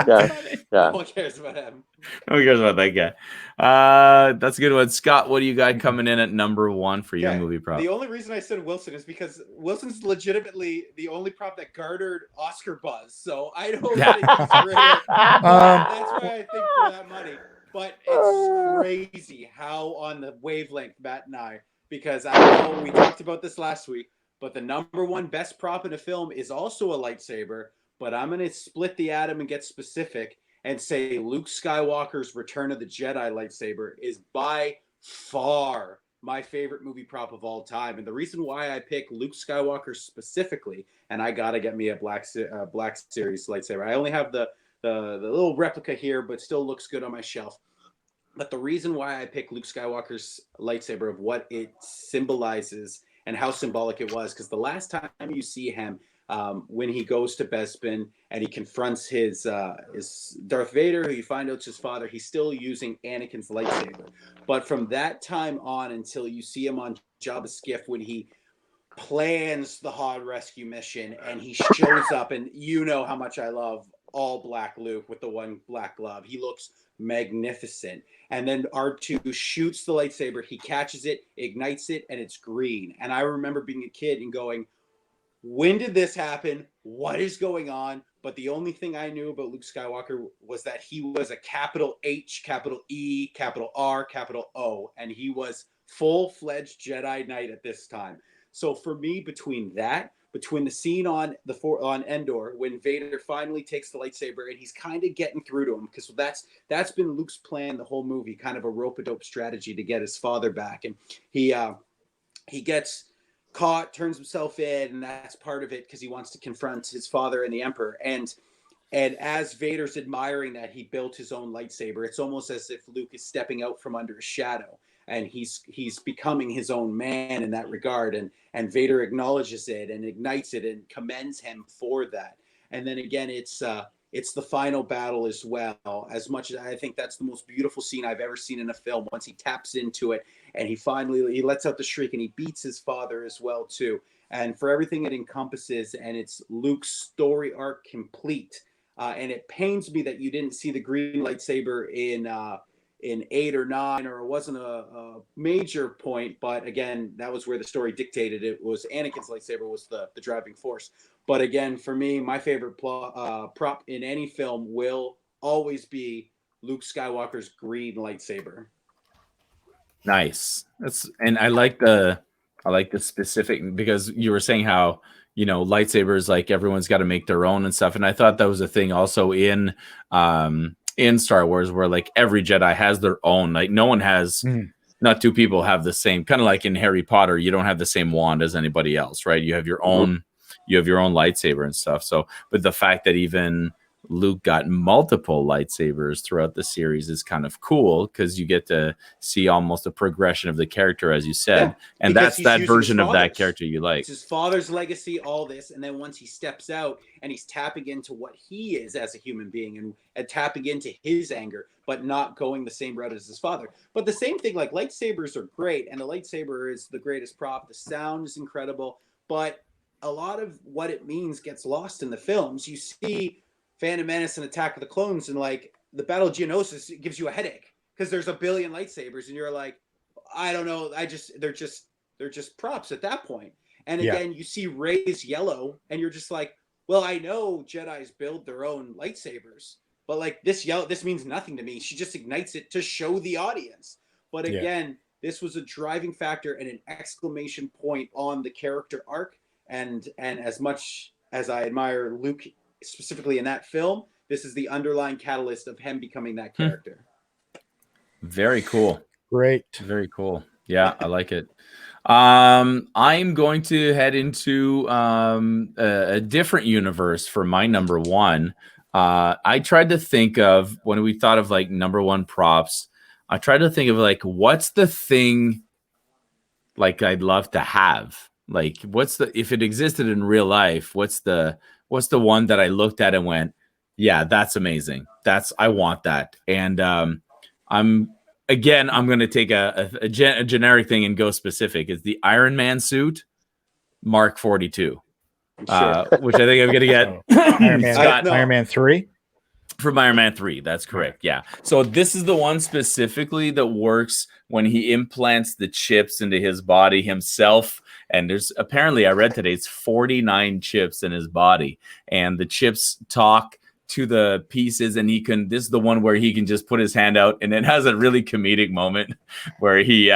Yeah. No one cares about him. Who cares about that guy? That's a good one. Scott, what do you got coming in at number 1 for your Okay, movie prop? The only reason I said Wilson is because Wilson's legitimately the only prop that garnered Oscar buzz. So I don't Yeah. think he's great. That's why I think for that money. But it's crazy how on the wavelength Matt and I, because I know we talked about this last week, but the number 1 best prop in a film is also a lightsaber. But I'm going to split the atom and get specific and say Luke Skywalker's Return of the Jedi lightsaber is by far my favorite movie prop of all time. And the reason why I pick Luke Skywalker specifically, and I got to get me a Black Series lightsaber. I only have the little replica here, but still looks good on my shelf. But the reason why I pick Luke Skywalker's lightsaber of what it symbolizes and how symbolic it was, because the last time you see him, when he goes to Bespin and he confronts his Darth Vader, who you find out is his father, he's still using Anakin's lightsaber. But from that time on until you see him on Jabba's skiff when he plans the Hoth rescue mission and he shows up, and you know how much I love all black Luke with the one black glove. He looks magnificent. And then R2 shoots the lightsaber, he catches it, ignites it, and it's green. And I remember being a kid and going, when did this happen? What is going on? But the only thing I knew about Luke Skywalker was that he was a capital H, capital E, capital R, capital O, and he was full-fledged Jedi Knight at this time. So for me, between the scene on Endor when Vader finally takes the lightsaber and he's kind of getting through to him, because that's been Luke's plan the whole movie, kind of a rope-a-dope strategy to get his father back, and he gets caught, turns himself in, and that's part of it because he wants to confront his father and the Emperor. And as Vader's admiring that he built his own lightsaber, it's almost as if Luke is stepping out from under a shadow, and he's becoming his own man in that regard. And Vader acknowledges it and ignites it and commends him for that. And then again, it's the final battle as well. As much as I think that's the most beautiful scene I've ever seen in a film, once he taps into it and he lets out the shriek and he beats his father as well too. And for everything it encompasses, and it's Luke's story arc complete. And it pains me that you didn't see the green lightsaber in 8 or 9, or it wasn't a major point. But again, that was where the story dictated it. Was Anakin's lightsaber was the driving force. But again, for me, my favorite prop in any film will always be Luke Skywalker's green lightsaber. Nice. And I like the specific, because you were saying how, you know, lightsabers, like everyone's got to make their own and stuff. And I thought that was a thing also in Star Wars, where like every Jedi has their own, like no one has, not two people have the same, kind of like in Harry Potter, you don't have the same wand as anybody else, right? You have your own, lightsaber and stuff. So, but the fact that even Luke got multiple lightsabers throughout the series is kind of cool, because you get to see almost a progression of the character, as you said. Yeah, and that's that version of that character you like. It's his father's legacy, all this. And then once he steps out and he's tapping into what he is as a human being and tapping into his anger, but not going the same route as his father. But the same thing, like lightsabers are great. And the lightsaber is the greatest prop. The sound is incredible. But a lot of what it means gets lost in the films. You see Phantom Menace and Attack of the Clones, and like the Battle of Geonosis, it gives you a headache because there's a billion lightsabers, and you're like, I don't know, they're just props at that point. And again, you see Rey's yellow, and you're just like, well, I know Jedis build their own lightsabers, but like this means nothing to me. She just ignites it to show the audience. But again, this was a driving factor and an exclamation point on the character arc. And as much as I admire Luke specifically in that film, this is the underlying catalyst of him becoming that character. Very cool. Great. Very cool. Yeah, I like it. I'm going to head into a different universe for my number one. I tried to think of, when we thought of like number one props, I tried to think of like, what's the thing like I'd love to have? Like, if it existed in real life, what's the one that I looked at and went, yeah, that's amazing. I want that. And I'm going to take a generic thing and go specific. Is the Iron Man suit Mark 42, which I think I'm going to get. Iron Man 3? From Iron Man 3, that's correct. Yeah. So this is the one specifically that works when he implants the chips into his body himself. And there's apparently, I read today, it's 49 chips in his body. And the chips talk to the pieces, and this is the one where he can just put his hand out, and it has a really comedic moment where he's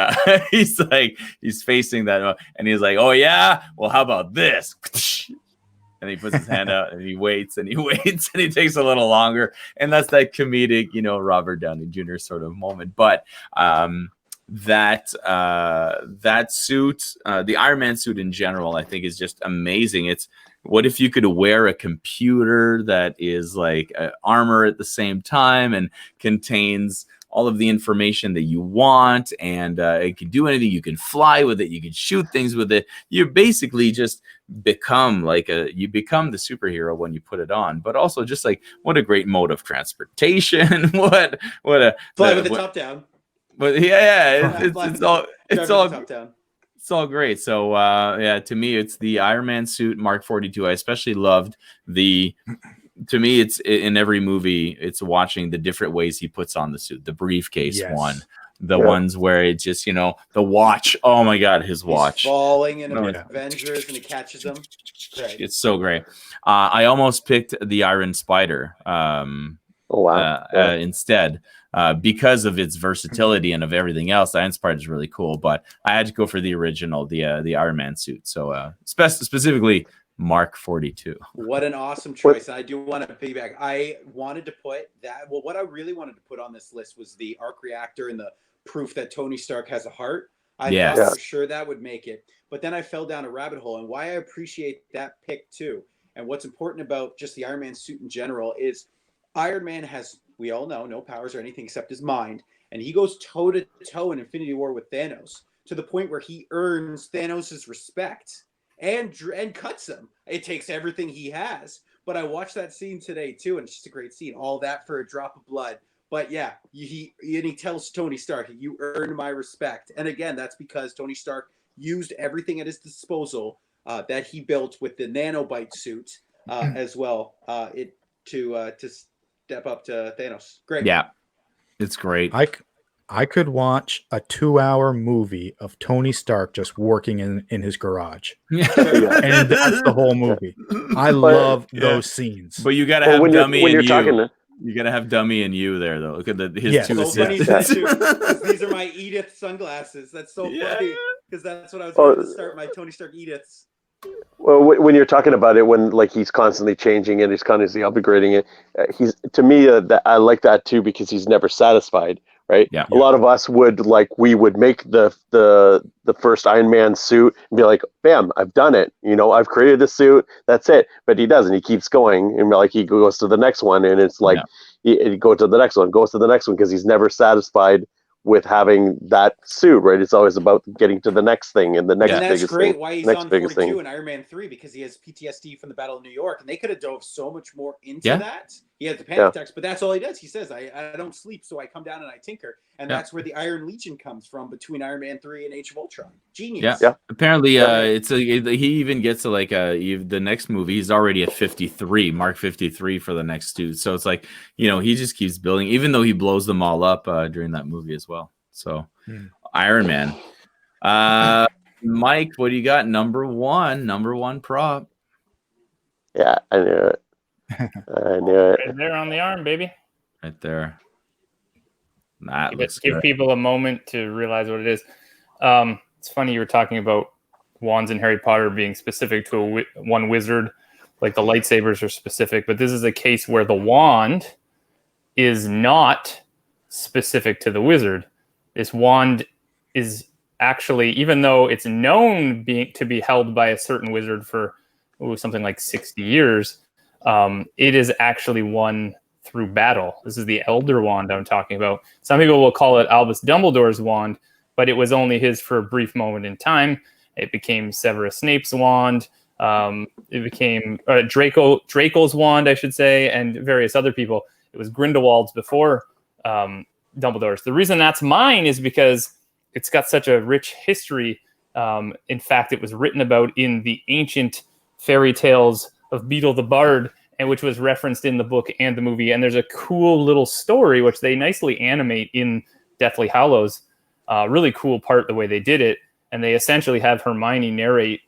facing that, and he's like, oh yeah, well, how about this? And he puts his hand out, and he waits, and he waits, and he takes a little longer, and that's that comedic, Robert Downey Jr. sort of moment. But that suit, the Iron Man suit in general, I think is just amazing. It's, what if you could wear a computer that is like armor at the same time and contains all of the information that you want, and it can do anything. You can fly with it. You can shoot things with it. You basically just become the superhero when you put it on. But also, just like, what a great mode of transportation. what a fly with the top down. But it's all top down. It's all great. So to me, it's the Iron Man suit Mark 42. I especially loved to me, it's in every movie, it's watching the different ways he puts on the suit. The briefcase one, the ones where it's just, the watch. Oh my God, his watch. He's falling in Avengers and he catches them. Great. It's so great. I almost picked the Iron Spider instead. Because of its versatility and of everything else. The Iron Spider is really cool, but I had to go for the original, the Iron Man suit. So specifically Mark 42. What an awesome choice. I do want to piggyback. I wanted to put that. Well, what I really wanted to put on this list was the arc reactor and the proof that Tony Stark has a heart. I thought for sure that would make it. But then I fell down a rabbit hole, and why I appreciate that pick too. And what's important about just the Iron Man suit in general is Iron Man has, we all know, no powers or anything except his mind. And he goes toe-to-toe in Infinity War with Thanos to the point where he earns Thanos' respect and cuts him. It takes everything he has. But I watched that scene today, too, and it's just a great scene. All that for a drop of blood. But, yeah, he tells Tony Stark, you earned my respect. And, again, that's because Tony Stark used everything at his disposal that he built with the nanobite suit as well to step up to Thanos. Great. Yeah, it's great. I could watch a 2-hour movie of Tony Stark just working in his garage. And that's the whole movie. I love those scenes. But you got to have Dummy and you. You got to have Dummy and you there, though. Look at his two assistants. These are my Edith sunglasses. That's so funny because that's what I was going to start my Tony Stark Ediths. Well, when you're talking about it, when like he's constantly changing it, he's constantly upgrading it. To me, I like that too because he's never satisfied, right? Yeah. A lot of us would make the first Iron Man suit and be like, "Bam, I've done it. I've created the suit. That's it." But he doesn't. He keeps going, and he goes to the next one, and it's like he goes to the next one, because he's never satisfied with having that suit, right? It's always about getting to the next thing and the next biggest thing. That's great why he's on 42 in Iron Man 3 because he has PTSD from the Battle of New York, and they could have dove so much more into that. He has the panic attacks, but that's all he does. He says, I don't sleep, so I come down and I tinker. And that's where the Iron Legion comes from between Iron Man 3 and Age of Ultron. Genius. Yeah. Apparently, he even gets to the next movie. He's already at 53, Mark 53 for the next two. So it's like, he just keeps building, even though he blows them all up during that movie as well. So Iron Man. Mike, what do you got? Number one prop. Yeah, I knew it. I knew it. Right there on the arm, baby. Right there. Give people a moment to realize what it is. It's funny you were talking about wands in Harry Potter being specific to one wizard. like the lightsabers are specific, but this is a case where the wand is not specific to the wizard. This wand is actually, even though it's known to be held by a certain wizard for something like 60 years, it is actually won through battle. This is the Elder Wand I'm talking about. Some people will call it Albus Dumbledore's wand, but it was only his for a brief moment in time. It became Severus Snape's wand. It became Draco's wand, I should say, and various other people. It was Grindelwald's before Dumbledore's. The reason that's mine is because it's got such a rich history. In fact, it was written about in the ancient fairy tales of Beetle the Bard, and which was referenced in the book and the movie. And there's a cool little story which they nicely animate in Deathly Hallows. Really cool part the way they did it. And they essentially have Hermione narrate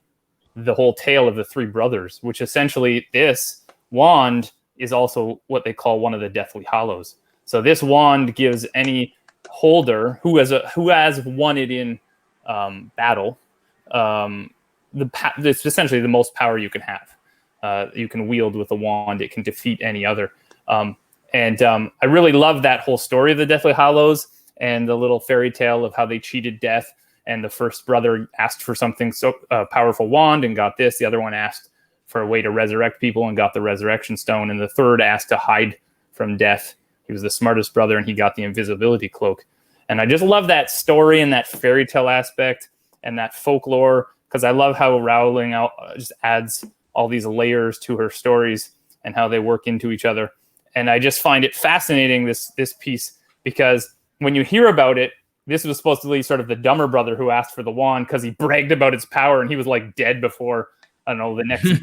the whole tale of the three brothers, which essentially this wand is also what they call one of the Deathly Hallows. So this wand gives any holder who has won it in battle, it's essentially the most power you can have. You can wield with a wand. It can defeat any other. I really love that whole story of the Deathly Hallows and the little fairy tale of how they cheated death. And the first brother asked for something so powerful wand and got this. The other one asked for a way to resurrect people and got the resurrection stone. And the third asked to hide from death. He was the smartest brother and he got the invisibility cloak. And I just love that story and that fairy tale aspect and that folklore, because I love how Rowling just adds all these layers to her stories and how they work into each other. And I just find it fascinating, this piece, because when you hear about it, this was supposed to be sort of the dumber brother who asked for the wand because he bragged about its power and he was like dead before, I don't know, the next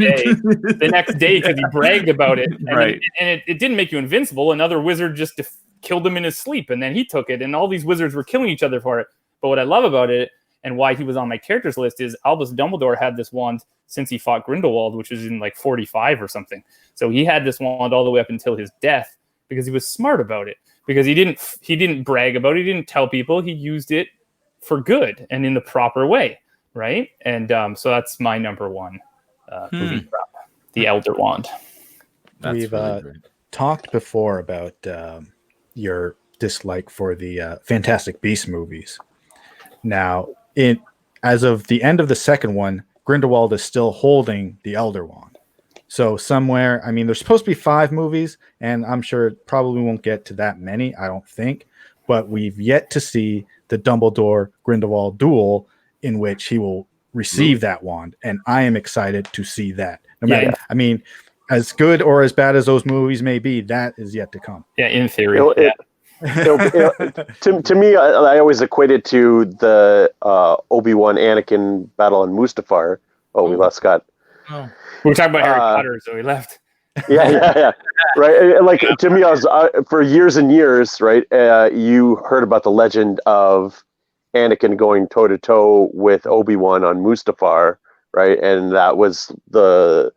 day because he bragged about it. And right. It didn't make you invincible. Another wizard just killed him in his sleep and then he took it and all these wizards were killing each other for it. But what I love about it and why he was on my characters list is Albus Dumbledore had this wand since he fought Grindelwald, which was in like 45 or something. So he had this wand all the way up until his death because he was smart about it. Because he didn't brag about it, he didn't tell people, he used it for good and in the proper way, right? And so that's my number one movie prop, the Elder Wand. We've talked before about your dislike for the Fantastic Beasts movies. Now, as of the end of the second one, Grindelwald is still holding the Elder Wand. So somewhere, I mean, there's supposed to be 5 movies, and I'm sure it probably won't get to that many, I don't think. But we've yet to see the Dumbledore-Grindelwald duel in which he will receive that wand, and I am excited to see that. No matter, I mean, as good or as bad as those movies may be, that is yet to come. Yeah, in theory. To me, I always equate it to the Obi-Wan Anakin battle on Mustafar. Oh, we lost Scott. Oh. We were talking about Harry Potter, so we left. Yeah. Right. Like to me, I was for years and years. Right. You heard about the legend of Anakin going toe to toe with Obi-Wan on Mustafar, right? And that was the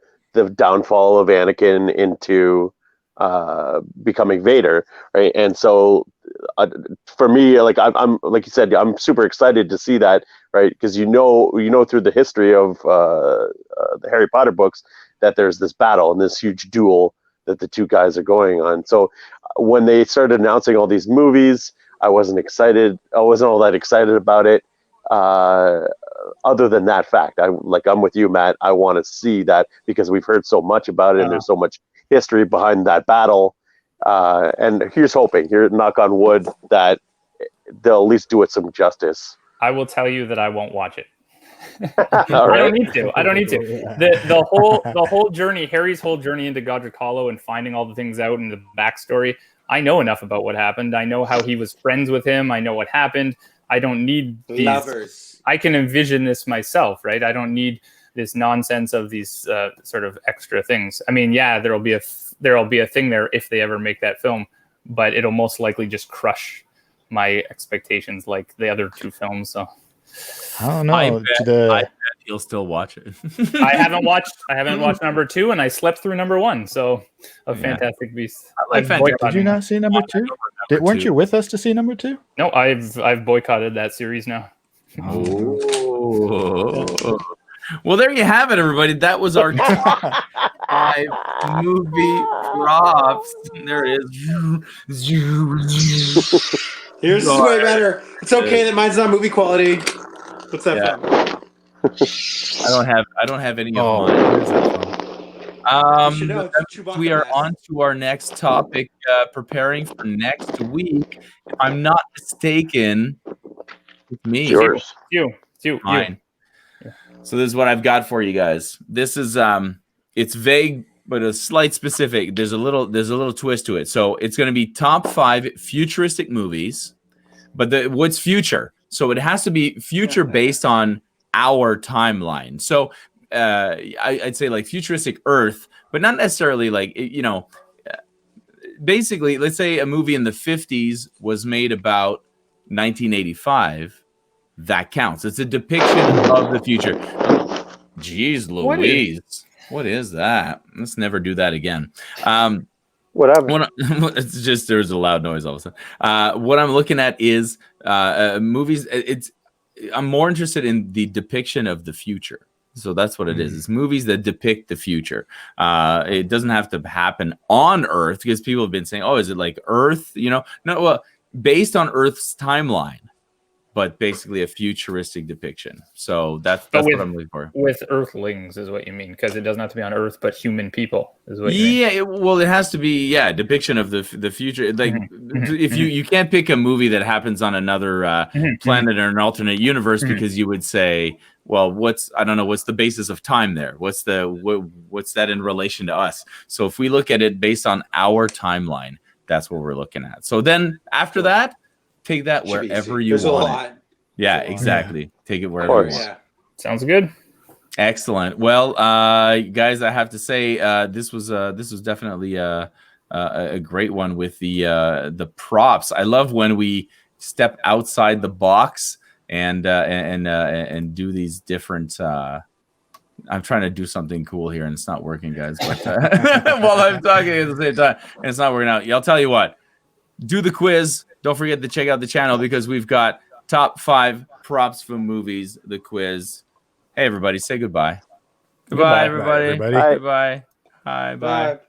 downfall of Anakin into becoming Vader, right? And so for me, like I'm like you said, I'm super excited to see that, right? Because you know through the history of the Harry Potter books that there's this battle and this huge duel that the two guys are going on. So when they started announcing all these movies, I wasn't excited. I wasn't all that excited about it. Other than that fact, I'm with you, Matt. I want to see that because we've heard so much about it, and there's so much history behind that battle. And here's hoping, knock on wood, that they'll at least do it some justice. I will tell you that I won't watch it. All right. I don't need to. The whole journey, Harry's whole journey into Godric Hollow and finding all the things out and the backstory. I know enough about what happened. I know how he was friends with him. I know what happened. I don't need these lovers. I can envision this myself, right? I don't need this nonsense of these sort of extra things. I mean, yeah, there'll be a thing there if they ever make that film, but it'll most likely just crush my expectations like the other two films. So I don't know. I bet you'll still watch it. I haven't watched number 2, and I slept through number 1. So Fantastic Beasts. Did you not see number 2? Weren't you with us to see number 2? No, I've boycotted that series now. Oh. Well, there you have it, everybody. That was our 5 movie props. There it is. Yours is way better. It's okay that mine's not movie quality. What's that Yeah. from? I don't have any of Oh, mine. where's that from? You should know, That it's means Chewbacca we are mask. on to our next topic, preparing for next week. If I'm not mistaken, it's me. It's yours. You. Mine. So this is what I've got for you guys. This is it's vague but a slight specific. There's a little twist to it. So it's going to be top 5 futuristic movies, but what's future? So it has to be future based on our timeline. So I'd say like futuristic Earth, but not necessarily like, you know, basically, let's say a movie in the 50s was made about 1985. That counts. It's a depiction of the future. Jeez Louise. What is that? Let's never do that again. What happened? It's just there's a loud noise all of a sudden. What I'm looking at is movies. I'm more interested in the depiction of the future. So that's what it is. It's movies that depict the future. It doesn't have to happen on Earth because people have been saying, "Oh, is it like Earth?" You know, no. Well, based on Earth's timeline, but basically a futuristic depiction. So that's what I'm looking for. With Earthlings is what you mean, because it doesn't have to be on Earth, but human people is what you mean. Yeah, it has to be depiction of the future. Like if you can't pick a movie that happens on another planet or an alternate universe because you would say, well, what's the basis of time there? What's that in relation to us? So if we look at it based on our timeline, that's what we're looking at. So then after that, take that wherever you want it. Yeah, exactly. Yeah. Take it wherever you want. Yeah. Sounds good. Excellent. Well, guys, I have to say this was definitely a great one with the props. I love when we step outside the box and do these different. I'm trying to do something cool here and it's not working, guys. But while I'm talking at the same time, and it's not working out. Yeah, I'll tell you what. Do the quiz. Don't forget to check out the channel because we've got top 5 props from movies. The quiz. Hey, everybody, say goodbye. Goodbye, everybody. Bye, everybody. Goodbye. Hi, bye. Bye.